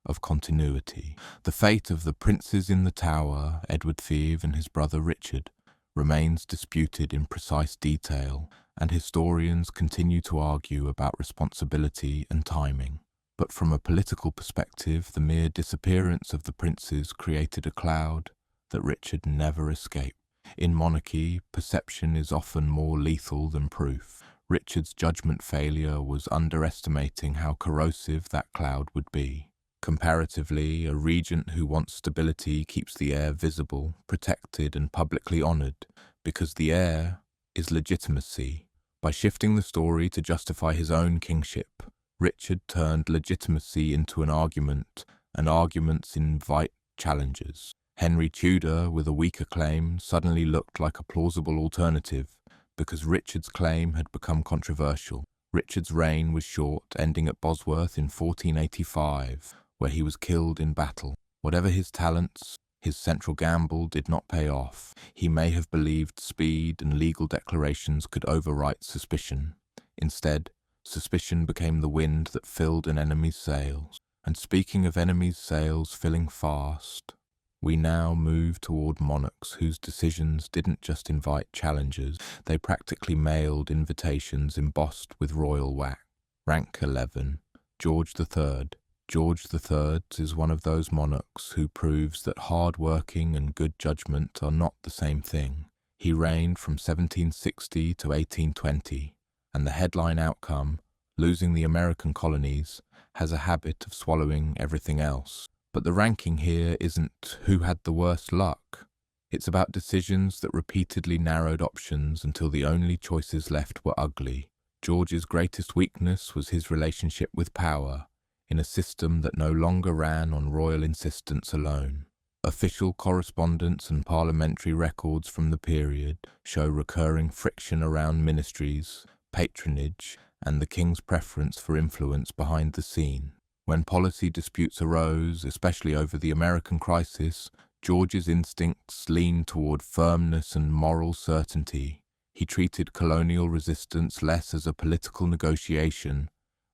of continuity. The fate of the princes in the Tower, Edward V and his brother Richard, remains disputed in precise detail, and historians continue to argue about responsibility and timing. But from a political perspective, the mere disappearance of the princes created a cloud that Richard never escaped. In monarchy, perception is often more lethal than proof. Richard's judgment failure was underestimating how corrosive that cloud would be. Comparatively, a regent who wants stability keeps the heir visible, protected, and publicly honoured, because the heir is legitimacy. By shifting the story to justify his own kingship, Richard turned legitimacy into an argument, and arguments invite challenges. Henry Tudor, with a weaker claim, suddenly looked like a plausible alternative, because Richard's claim had become controversial. Richard's reign was short, ending at Bosworth in 1485, where he was killed in battle. Whatever his talents, his central gamble did not pay off. He may have believed speed and legal declarations could overwrite suspicion. Instead, suspicion became the wind that filled an enemy's sails. And speaking of enemies' sails filling fast, we now move toward monarchs whose decisions didn't just invite challengers, they practically mailed invitations embossed with royal wax. Rank 11. George III. George III is one of those monarchs who proves that hard-working and good judgment are not the same thing. He reigned from 1760 to 1820, and the headline outcome, losing the American colonies, has a habit of swallowing everything else. But the ranking here isn't who had the worst luck. It's about decisions that repeatedly narrowed options until the only choices left were ugly. George's greatest weakness was his relationship with power, in a system that no longer ran on royal insistence alone. Official correspondence and parliamentary records from the period show recurring friction around ministries, patronage, and the king's preference for influence behind the scene. When policy disputes arose, especially over the American crisis, George's instincts leaned toward firmness and moral certainty. He treated colonial resistance less as a political negotiation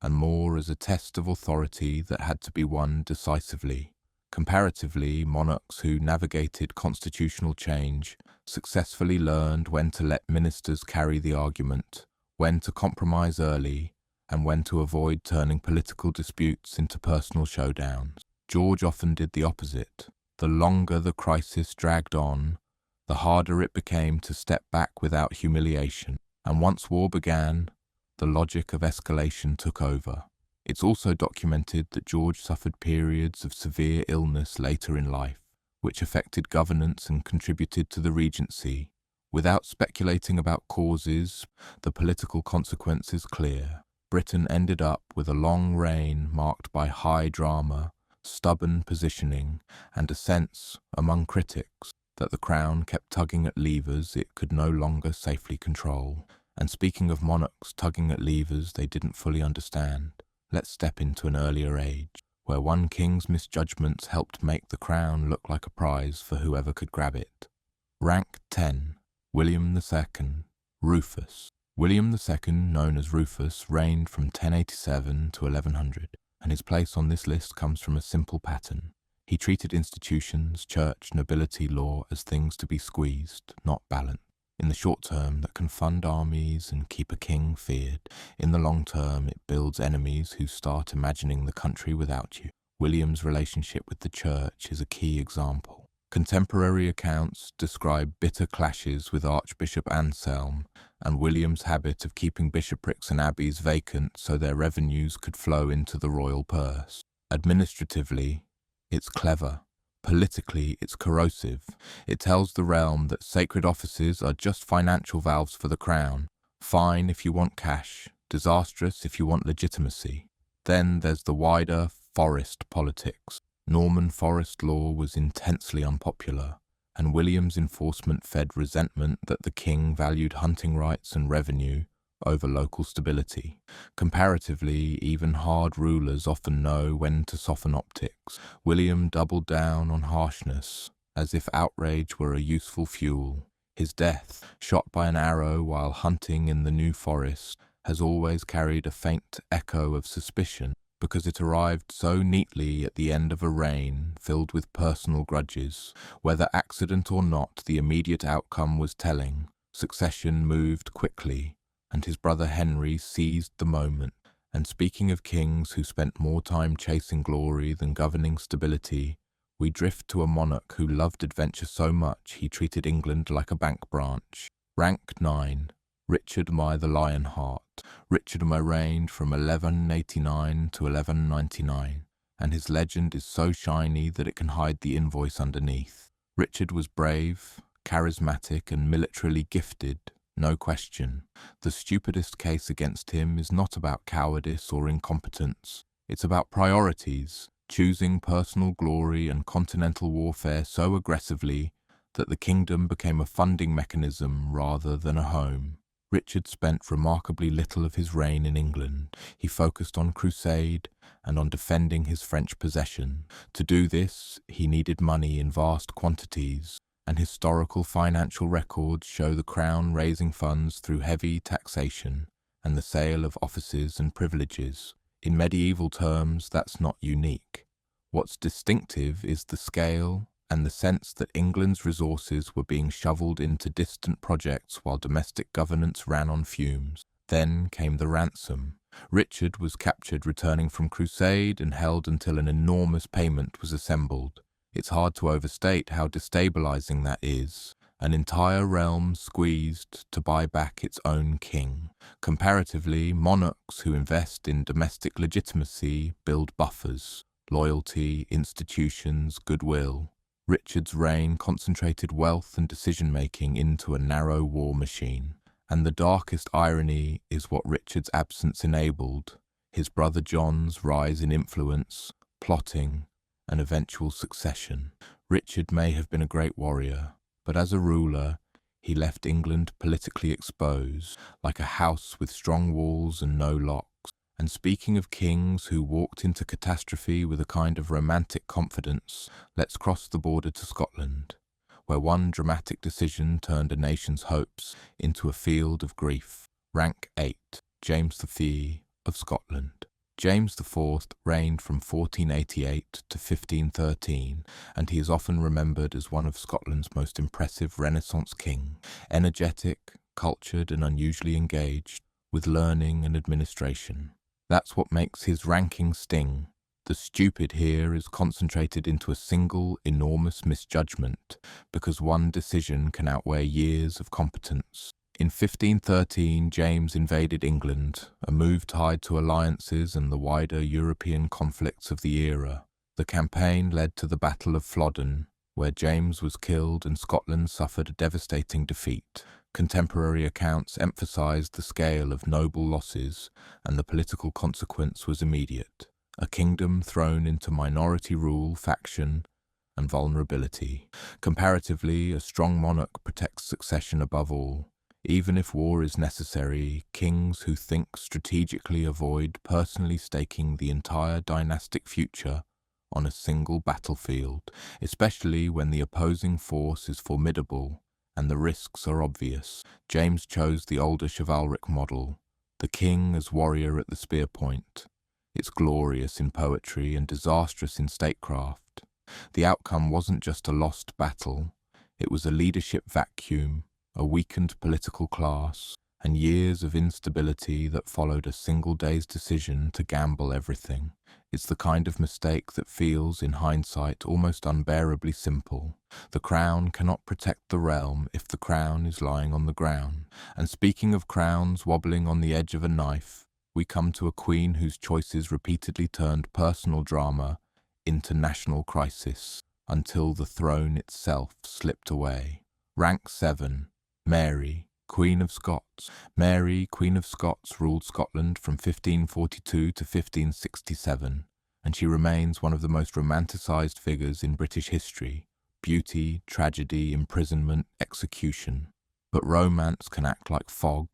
and more as a test of authority that had to be won decisively. Comparatively, monarchs who navigated constitutional change successfully learned when to let ministers carry the argument, when to compromise early, and when to avoid turning political disputes into personal showdowns. George often did the opposite. The longer the crisis dragged on, the harder it became to step back without humiliation. And once war began, the logic of escalation took over. It's also documented that George suffered periods of severe illness later in life, which affected governance and contributed to the regency. Without speculating about causes, the political consequence is clear. Britain ended up with a long reign marked by high drama, stubborn positioning, and a sense, among critics, that the crown kept tugging at levers it could no longer safely control. And speaking of monarchs tugging at levers they didn't fully understand, let's step into an earlier age, where one king's misjudgments helped make the crown look like a prize for whoever could grab it. Rank 10. William II, Rufus. William II, known as Rufus, reigned from 1087 to 1100, and his place on this list comes from a simple pattern. He treated institutions, church, nobility, law as things to be squeezed, not balanced. In the short term, that can fund armies and keep a king feared. In the long term, it builds enemies who start imagining the country without you. William's relationship with the church is a key example. Contemporary accounts describe bitter clashes with Archbishop Anselm and William's habit of keeping bishoprics and abbeys vacant so their revenues could flow into the royal purse. Administratively, it's clever. Politically, it's corrosive. It tells the realm that sacred offices are just financial valves for the crown. Fine if you want cash, disastrous if you want legitimacy. Then there's the wider forest politics. Norman forest law was intensely unpopular, and William's enforcement fed resentment that the king valued hunting rights and revenue over local stability. Comparatively, even hard rulers often know when to soften optics. William doubled down on harshness, as if outrage were a useful fuel. His death, shot by an arrow while hunting in the New Forest, has always carried a faint echo of suspicion, because it arrived so neatly at the end of a reign filled with personal grudges. Whether accident or not, the immediate outcome was telling. Succession moved quickly, and his brother Henry seized the moment. And speaking of kings who spent more time chasing glory than governing stability, we drift to a monarch who loved adventure so much he treated England like a bank branch. Rank 9. Richard I the Lionheart. Richard I reigned from 1189 to 1199, and his legend is so shiny that it can hide the invoice underneath. Richard was brave, charismatic, and militarily gifted, no question. The stupidest case against him is not about cowardice or incompetence. It's about priorities, choosing personal glory and continental warfare so aggressively that the kingdom became a funding mechanism rather than a home. Richard spent remarkably little of his reign in England. He focused on crusade and on defending his French possession. To do this, he needed money in vast quantities, and historical financial records show the crown raising funds through heavy taxation and the sale of offices and privileges. In medieval terms, that's not unique. What's distinctive is the scale and the sense that England's resources were being shoveled into distant projects while domestic governance ran on fumes. Then came the ransom, Richard was captured returning from crusade and held until an enormous payment was assembled. It's hard to overstate how destabilizing that is. An entire realm squeezed to buy back its own king. Comparatively, monarchs who invest in domestic legitimacy build buffers, loyalty, institutions, goodwill. Richard's reign concentrated wealth and decision-making into a narrow war machine. And the darkest irony is what Richard's absence enabled: his brother John's rise in influence, plotting, and eventual succession. Richard may have been a great warrior, but as a ruler, he left England politically exposed, like a house with strong walls and no locks. And speaking of kings who walked into catastrophe with a kind of romantic confidence, let's cross the border to Scotland, where one dramatic decision turned a nation's hopes into a field of grief. Rank 8, James V of Scotland. James IV reigned from 1488 to 1513, and he is often remembered as one of Scotland's most impressive Renaissance kings. Energetic, cultured, and unusually engaged with learning and administration. That's what makes his ranking sting. The stupid here is concentrated into a single, enormous misjudgment, because one decision can outweigh years of competence. In 1513, James invaded England, a move tied to alliances and the wider European conflicts of the era. The campaign led to the Battle of Flodden, where James was killed and Scotland suffered a devastating defeat. Contemporary accounts emphasized the scale of noble losses, and the political consequence was immediate: a kingdom thrown into minority rule, faction, and vulnerability. Comparatively, a strong monarch protects succession above all. Even if war is necessary, kings who think strategically avoid personally staking the entire dynastic future on a single battlefield, especially when the opposing force is formidable and the risks are obvious. James chose the older chivalric model, the king as warrior at the spear point. It's glorious in poetry and disastrous in statecraft. The outcome wasn't just a lost battle, it was a leadership vacuum, a weakened political class, and years of instability that followed a single day's decision to gamble everything. It's the kind of mistake that feels, in hindsight, almost unbearably simple. The crown cannot protect the realm if the crown is lying on the ground. And speaking of crowns wobbling on the edge of a knife, we come to a queen whose choices repeatedly turned personal drama into national crisis, until the throne itself slipped away. Rank 7. Mary, Queen of Scots. Mary, Queen of Scots, ruled Scotland from 1542 to 1567, and she remains one of the most romanticised figures in British history. Beauty, tragedy, imprisonment, execution. But romance can act like fog,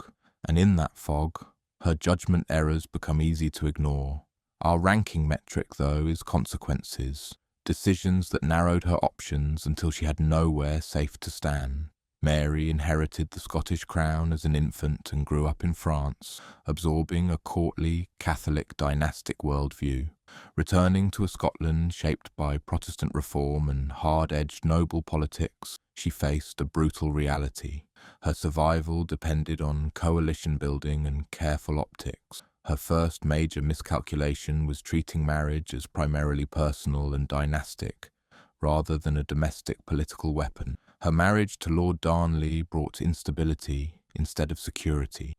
and in that fog, her judgment errors become easy to ignore. Our ranking metric, though, is consequences. Decisions that narrowed her options until she had nowhere safe to stand. Mary inherited the Scottish crown as an infant and grew up in France, absorbing a courtly, Catholic dynastic worldview. Returning to a Scotland shaped by Protestant reform and hard-edged noble politics, she faced a brutal reality. Her survival depended on coalition building and careful optics. Her first major miscalculation was treating marriage as primarily personal and dynastic, rather than a domestic political weapon. Her marriage to Lord Darnley brought instability instead of security.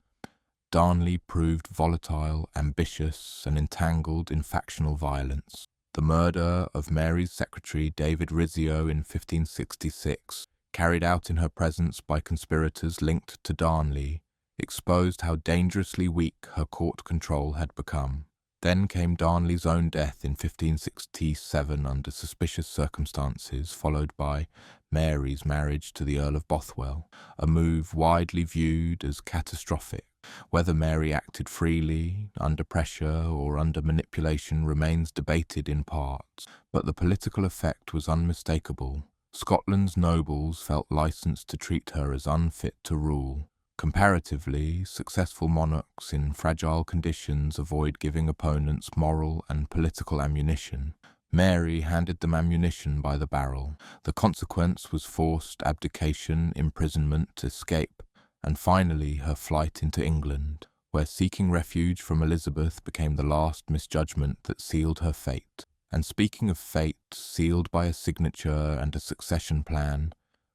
Darnley proved volatile, ambitious, and entangled in factional violence. The murder of Mary's secretary David Rizzio in 1566, carried out in her presence by conspirators linked to Darnley, exposed how dangerously weak her court control had become. Then came Darnley's own death in 1567 under suspicious circumstances, followed by Mary's marriage to the Earl of Bothwell, a move widely viewed as catastrophic. Whether Mary acted freely, under pressure, or under manipulation remains debated in parts, but the political effect was unmistakable. Scotland's nobles felt licensed to treat her as unfit to rule. Comparatively, successful monarchs in fragile conditions avoid giving opponents moral and political ammunition. Mary handed them ammunition by the barrel. The consequence was forced abdication, imprisonment, escape, and finally her flight into England. where seeking refuge from Elizabeth became the last misjudgment that sealed her fate. And speaking of fate, sealed by a signature and a succession plan,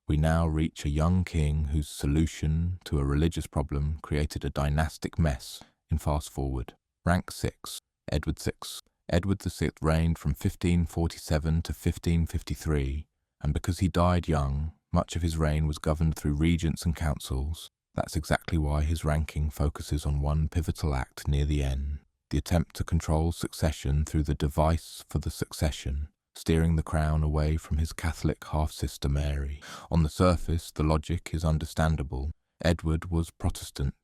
we now reach a young king whose solution to a religious problem created a dynastic mess in Fast Forward. Rank 6. Edward VI. Edward VI reigned from 1547 to 1553, and because he died young, much of his reign was governed through regents and councils. That's exactly why his ranking focuses on one pivotal act near the end, the attempt to control succession through the device for the succession, steering the crown away from his Catholic half-sister Mary. On the surface, the logic is understandable. Edward was Protestant,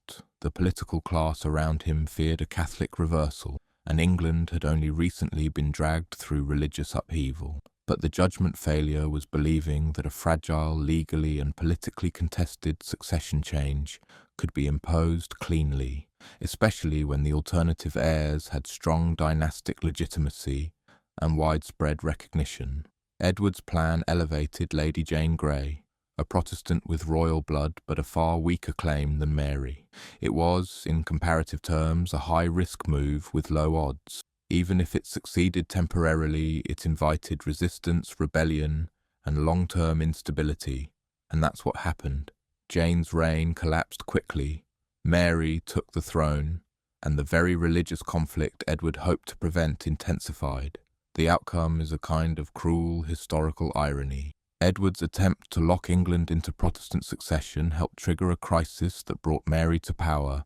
the political class around him feared a Catholic reversal, and England had only recently been dragged through religious upheaval. But the judgment failure was believing that a fragile, legally and politically contested succession change could be imposed cleanly, especially when the alternative heirs had strong dynastic legitimacy and widespread recognition. Edward's plan elevated Lady Jane Grey, a Protestant with royal blood but a far weaker claim than Mary. It was, in comparative terms, a high-risk move with low odds. Even if it succeeded temporarily, it invited resistance, rebellion, and long-term instability, and that's what happened. Jane's reign collapsed quickly, Mary took the throne, and the very religious conflict Edward hoped to prevent intensified. The outcome is a kind of cruel historical irony. Edward's attempt to lock England into Protestant succession helped trigger a crisis that brought Mary to power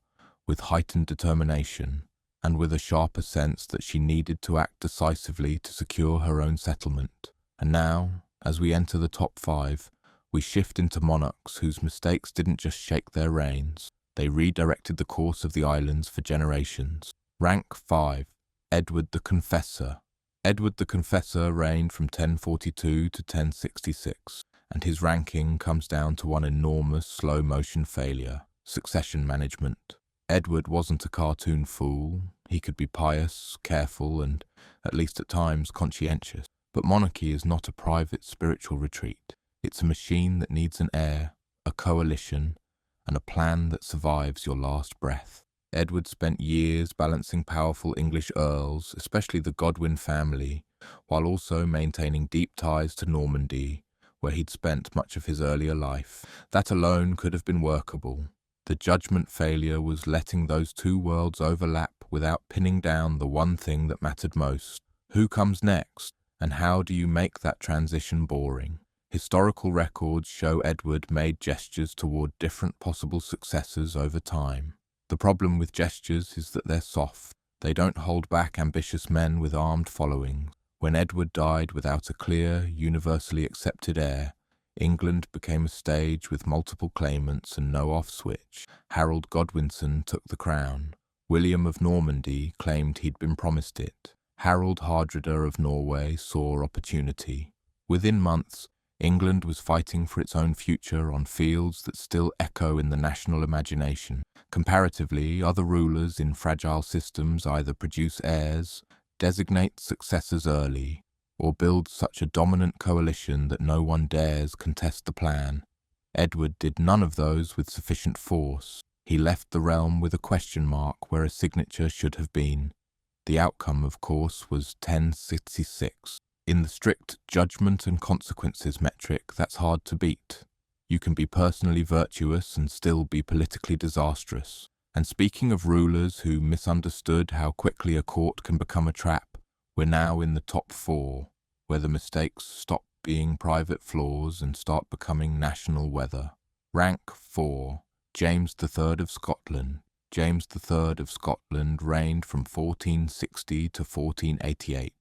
with heightened determination, and with a sharper sense that she needed to act decisively to secure her own settlement. And now, as we enter the top 5, we shift into monarchs whose mistakes didn't just shake their reigns, they redirected the course of the islands for generations. Rank 5. Edward the Confessor. Edward the Confessor reigned from 1042 to 1066, and his ranking comes down to one enormous slow-motion failure: succession management. Edward wasn't a cartoon fool. He could be pious, careful, and, at least at times, conscientious. But monarchy is not a private spiritual retreat. It's a machine that needs an heir, a coalition, and a plan that survives your last breath. Edward spent years balancing powerful English earls, especially the Godwin family, while also maintaining deep ties to Normandy, where he'd spent much of his earlier life. That alone could have been workable. The judgment failure was letting those two worlds overlap without pinning down the one thing that mattered most. Who comes next, and how do you make that transition boring? Historical records show Edward made gestures toward different possible successors over time. The problem with gestures is that they're soft. They don't hold back ambitious men with armed followings. When Edward died without a clear, universally accepted heir, England became a stage with multiple claimants and no off-switch. Harold Godwinson took the crown. William of Normandy claimed he'd been promised it. Harold Hardrada of Norway saw opportunity. Within months, England was fighting for its own future on fields that still echo in the national imagination. Comparatively, other rulers in fragile systems either produce heirs, designate successors early, or build such a dominant coalition that no one dares contest the plan. Edward did none of those with sufficient force. He left the realm with a question mark where a signature should have been. The outcome, of course, was 1066. In the strict judgment and consequences metric, that's hard to beat. You can be personally virtuous and still be politically disastrous. And speaking of rulers who misunderstood how quickly a court can become a trap, we're now in the top 4, where the mistakes stop being private flaws and start becoming national weather. Rank 4. James III of Scotland. James III of Scotland reigned from 1460 to 1488,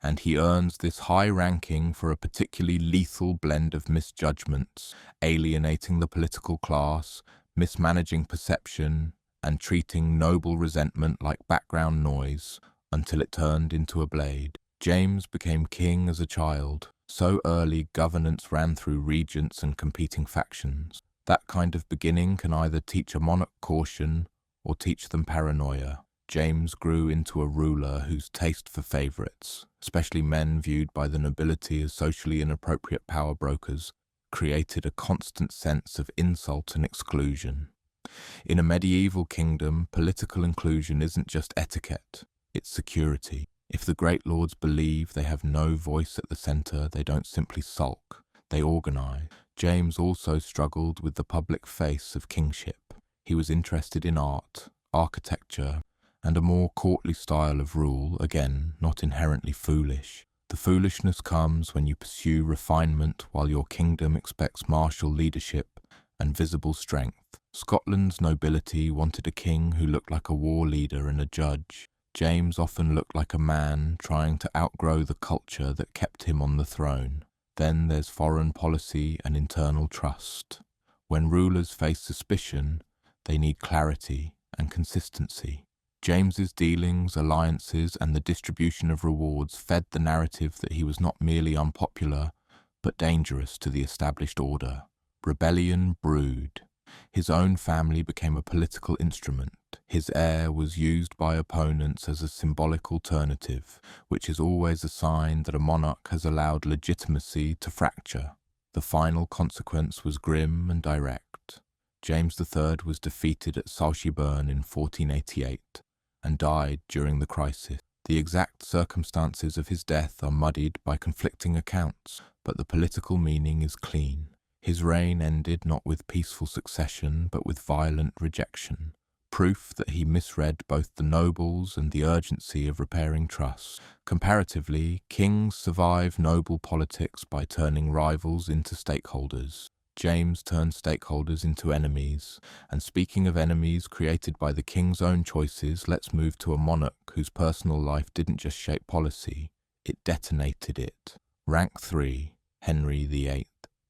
and he earns this high ranking for a particularly lethal blend of misjudgments, alienating the political class, mismanaging perception, and treating noble resentment like background noise until it turned into a blade. James became king as a child. So early, governance ran through regents and competing factions. That kind of beginning can either teach a monarch caution or teach them paranoia. James grew into a ruler whose taste for favourites, especially men viewed by the nobility as socially inappropriate power brokers, created a constant sense of insult and exclusion. In a medieval kingdom, political inclusion isn't just etiquette, it's security. If the great lords believe they have no voice at the centre, they don't simply sulk, they organise. James also struggled with the public face of kingship. He was interested in art, architecture, and a more courtly style of rule, again, not inherently foolish. The foolishness comes when you pursue refinement while your kingdom expects martial leadership and visible strength. Scotland's nobility wanted a king who looked like a war leader and a judge. James often looked like a man trying to outgrow the culture that kept him on the throne. Then there's foreign policy and internal trust. When rulers face suspicion, they need clarity and consistency. James's dealings, alliances, and the distribution of rewards fed the narrative that he was not merely unpopular, but dangerous to the established order. Rebellion brewed. His own family became a political instrument. His heir was used by opponents as a symbolic alternative, which is always a sign that a monarch has allowed legitimacy to fracture. The final consequence was grim and direct. James III was defeated at Salchiburn in 1488 and died during the crisis. The exact circumstances of his death are muddied by conflicting accounts, but the political meaning is clean. His reign ended not with peaceful succession, but with violent rejection, proof that he misread both the nobles and the urgency of repairing trust. Comparatively, kings survive noble politics by turning rivals into stakeholders. James turned stakeholders into enemies, and speaking of enemies created by the king's own choices, let's move to a monarch whose personal life didn't just shape policy, it detonated it. Rank 3, Henry VIII.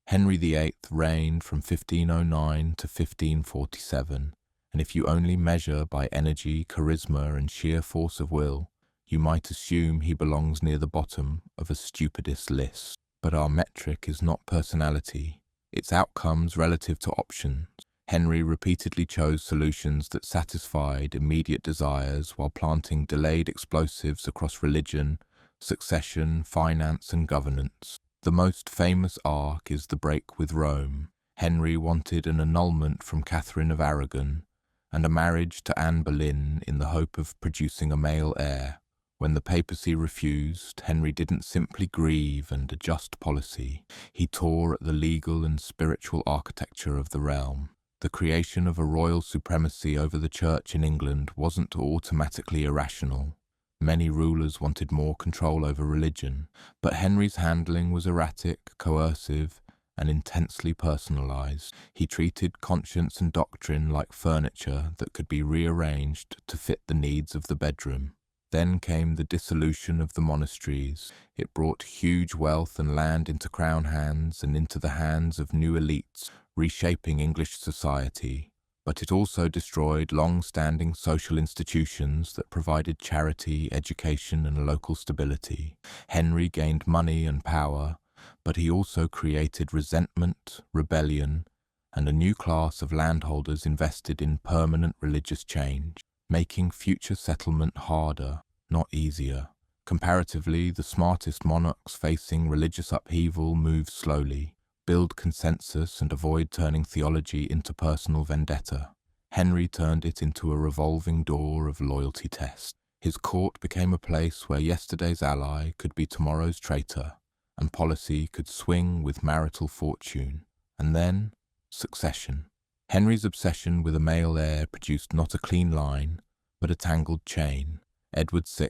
Henry VIII reigned from 1509 to 1547, and if you only measure by energy, charisma, and sheer force of will, you might assume he belongs near the bottom of a stupidest list. But our metric is not personality, it's outcomes relative to options. Henry repeatedly chose solutions that satisfied immediate desires while planting delayed explosives across religion, succession, finance, and governance. The most famous arc is the break with Rome. Henry wanted an annulment from Catherine of Aragon and a marriage to Anne Boleyn in the hope of producing a male heir. When the papacy refused, Henry didn't simply grieve and adjust policy. He tore at the legal and spiritual architecture of the realm. The creation of a royal supremacy over the church in England wasn't automatically irrational. Many rulers wanted more control over religion, but Henry's handling was erratic, coercive, and intensely personalized. He treated conscience and doctrine like furniture that could be rearranged to fit the needs of the bedroom. Then came the dissolution of the monasteries. It brought huge wealth and land into crown hands and into the hands of new elites, reshaping English society. But it also destroyed long-standing social institutions that provided charity, education, and local stability. Henry gained money and power, but he also created resentment, rebellion, and a new class of landholders invested in permanent religious change, making future settlement harder, not easier. Comparatively, the smartest monarchs facing religious upheaval move slowly, build consensus, and avoid turning theology into personal vendetta. Henry turned it into a revolving door of loyalty tests. His court became a place where yesterday's ally could be tomorrow's traitor, and policy could swing with marital fortune. And then, succession. Henry's obsession with a male heir produced not a clean line, but a tangled chain. Edward VI,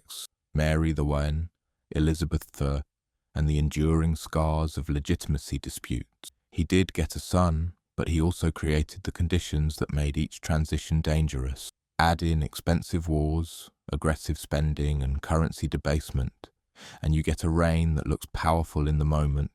Mary the Wen, Elizabeth III, and the enduring scars of legitimacy disputes. He did get a son, but he also created the conditions that made each transition dangerous. Add in expensive wars, aggressive spending, and currency debasement, and you get a reign that looks powerful in the moment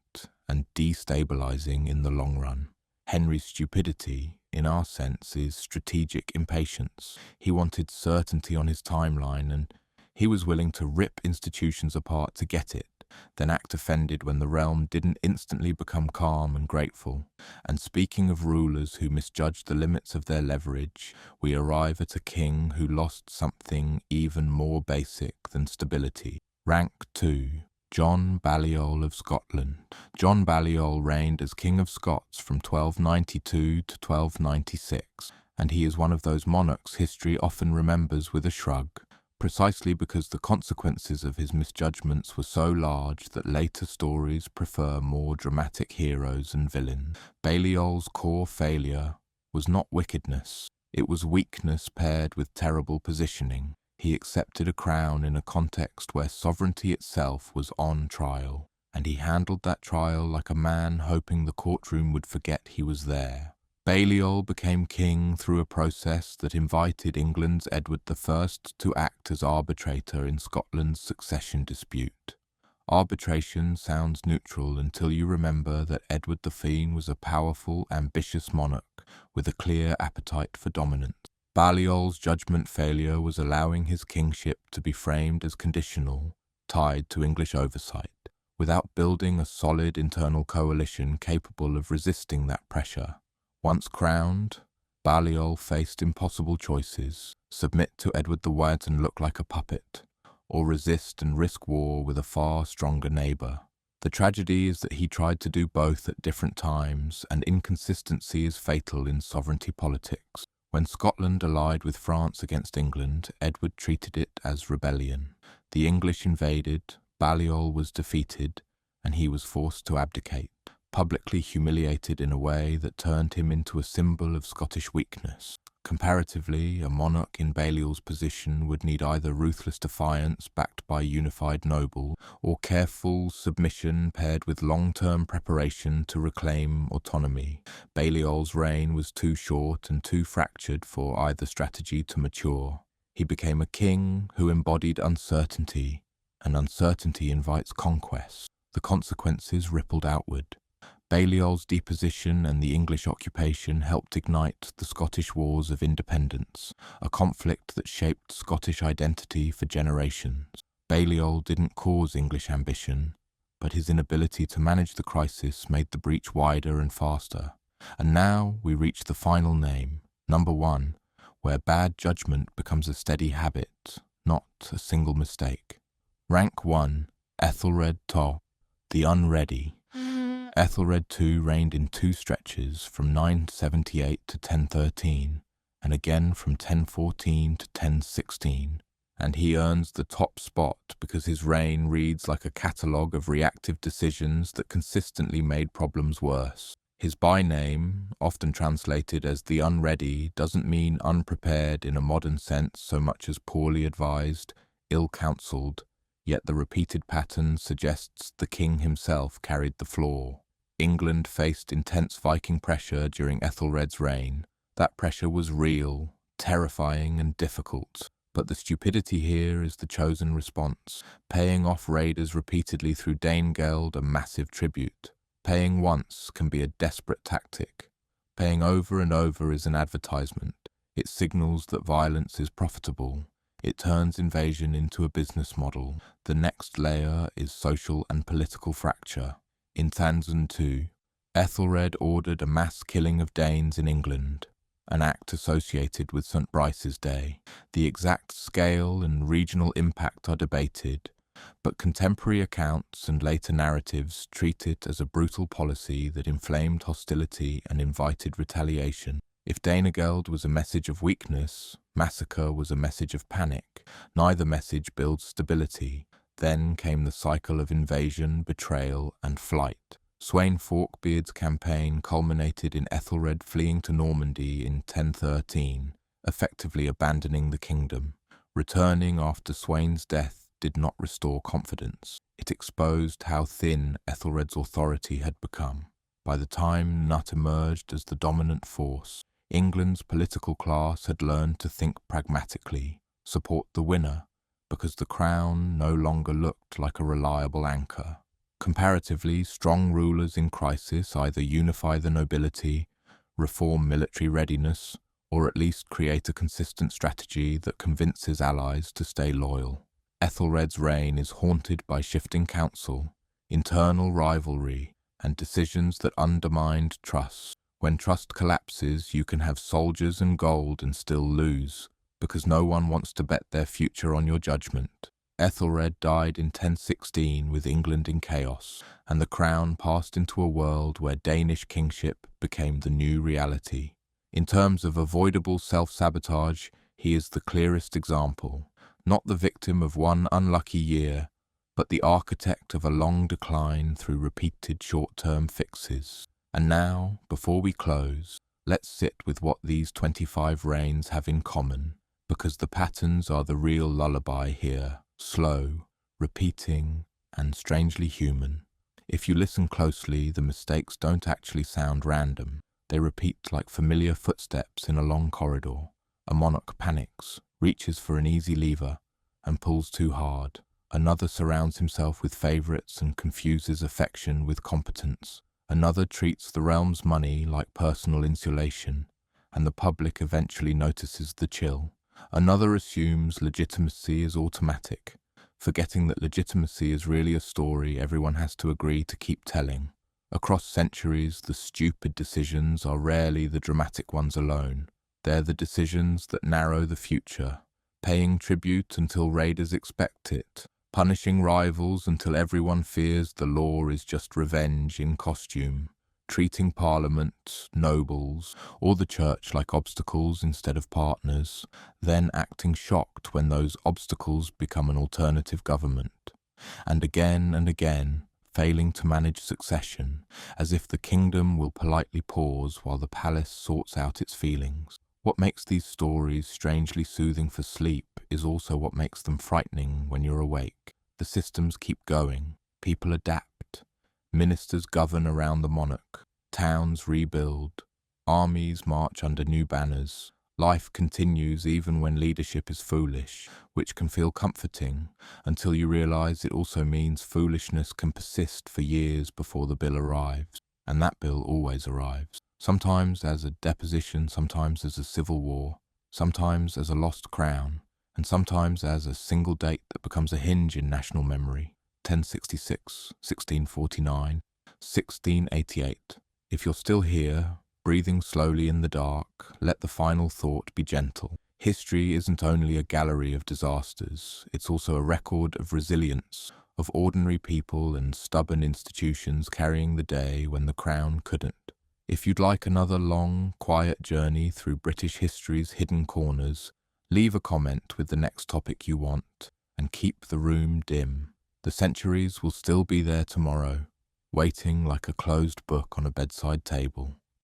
and destabilizing in the long run. Henry's stupidity, in our sense, is strategic impatience. He wanted certainty on his timeline, and he was willing to rip institutions apart to get it, then act offended when the realm didn't instantly become calm and grateful. And speaking of rulers who misjudged the limits of their leverage, we arrive at a king who lost something even more basic than stability. Rank 2. John Balliol of Scotland. John Balliol reigned as King of Scots from 1292 to 1296, and he is one of those monarchs history often remembers with a shrug, precisely because the consequences of his misjudgments were so large that later stories prefer more dramatic heroes and villains. Balliol's core failure was not wickedness, it was weakness paired with terrible positioning. He accepted a crown in a context where sovereignty itself was on trial, and he handled that trial like a man hoping the courtroom would forget he was there. Balliol became king through a process that invited England's Edward I to act as arbitrator in Scotland's succession dispute. Arbitration sounds neutral until you remember that Edward VIII was a powerful, ambitious monarch with a clear appetite for dominance. Balliol's judgment failure was allowing his kingship to be framed as conditional, tied to English oversight, without building a solid internal coalition capable of resisting that pressure. Once crowned, Balliol faced impossible choices: submit to Edward the White and look like a puppet, or resist and risk war with a far stronger neighbour. The tragedy is that he tried to do both at different times, and inconsistency is fatal in sovereignty politics. When Scotland allied with France against England, Edward treated it as rebellion. The English invaded, Balliol was defeated, and he was forced to abdicate, publicly humiliated in a way that turned him into a symbol of Scottish weakness. Comparatively, a monarch in Balliol's position would need either ruthless defiance backed by unified nobles, or careful submission paired with long-term preparation to reclaim autonomy. Balliol's reign was too short and too fractured for either strategy to mature. He became a king who embodied uncertainty, and uncertainty invites conquest. The consequences rippled outward. Balliol's deposition and the English occupation helped ignite the Scottish Wars of Independence, a conflict that shaped Scottish identity for generations. Balliol didn't cause English ambition, but his inability to manage the crisis made the breach wider and faster. And now we reach the final name, number 1, where bad judgment becomes a steady habit, not a single mistake. Rank 1, Æthelred II, the Unready. Æthelred II reigned in 2 stretches from 978 to 1013, and again from 1014 to 1016, and he earns the top spot because his reign reads like a catalogue of reactive decisions that consistently made problems worse. His byname, often translated as the Unready, doesn't mean unprepared in a modern sense so much as poorly advised, ill-counselled, yet the repeated pattern suggests the king himself carried the flaw. England faced intense Viking pressure during Æthelred's reign. That pressure was real, terrifying and difficult, but the stupidity here is the chosen response, paying off raiders repeatedly through Danegeld a massive tribute. Paying once can be a desperate tactic. Paying over and over is an advertisement. It signals that violence is profitable. It turns invasion into a business model. The next layer is social and political fracture. In Tanzan II, Æthelred ordered a mass killing of Danes in England, an act associated with St. Brice's Day. The exact scale and regional impact are debated, but contemporary accounts and later narratives treat it as a brutal policy that inflamed hostility and invited retaliation. If Danegeld was a message of weakness, massacre was a message of panic. Neither message builds stability. Then came the cycle of invasion, betrayal, and flight. Sweyn Forkbeard's campaign culminated in Æthelred fleeing to Normandy in 1013, effectively abandoning the kingdom. Returning after Sweyn's death did not restore confidence. It exposed how thin Æthelred's authority had become. By the time Nut emerged as the dominant force, England's political class had learned to think pragmatically, support the winner, because the crown no longer looked like a reliable anchor. Comparatively, strong rulers in crisis either unify the nobility, reform military readiness, or at least create a consistent strategy that convinces allies to stay loyal. Æthelred's reign is haunted by shifting counsel, internal rivalry, and decisions that undermined trust. When trust collapses, you can have soldiers and gold and still lose, because no one wants to bet their future on your judgment. Æthelred died in 1016 with England in chaos, and the crown passed into a world where Danish kingship became the new reality. In terms of avoidable self-sabotage, he is the clearest example, not the victim of one unlucky year, but the architect of a long decline through repeated short-term fixes. And now, before we close, let's sit with what these 25 reigns have in common, because the patterns are the real lullaby here, slow, repeating, and strangely human. If you listen closely, the mistakes don't actually sound random. They repeat like familiar footsteps in a long corridor. A monarch panics, reaches for an easy lever, and pulls too hard. Another surrounds himself with favourites and confuses affection with competence. Another treats the realm's money like personal insulation, and the public eventually notices the chill. Another assumes legitimacy is automatic, forgetting that legitimacy is really a story everyone has to agree to keep telling. Across centuries, the stupid decisions are rarely the dramatic ones alone. They're the decisions that narrow the future, paying tribute until raiders expect it, punishing rivals until everyone fears the law is just revenge in costume, treating parliament, nobles, or the church like obstacles instead of partners, then acting shocked when those obstacles become an alternative government. And again, failing to manage succession, as if the kingdom will politely pause while the palace sorts out its feelings. What makes these stories strangely soothing for sleep is also what makes them frightening when you're awake. The systems keep going, people adapt, ministers govern around the monarch, towns rebuild, armies march under new banners. Life continues even when leadership is foolish, which can feel comforting until you realize it also means foolishness can persist for years before the bill arrives. And that bill always arrives. Sometimes as a deposition, sometimes as a civil war, sometimes as a lost crown, and sometimes as a single date that becomes a hinge in national memory. 1066, 1649, 1688. If you're still here, breathing slowly in the dark, let the final thought be gentle. History isn't only a gallery of disasters, it's also a record of resilience, of ordinary people and stubborn institutions carrying the day when the crown couldn't. If you'd like another long, quiet journey through British history's hidden corners, leave a comment with the next topic you want, and keep the room dim. The centuries will still be there tomorrow, waiting like a closed book on a bedside table.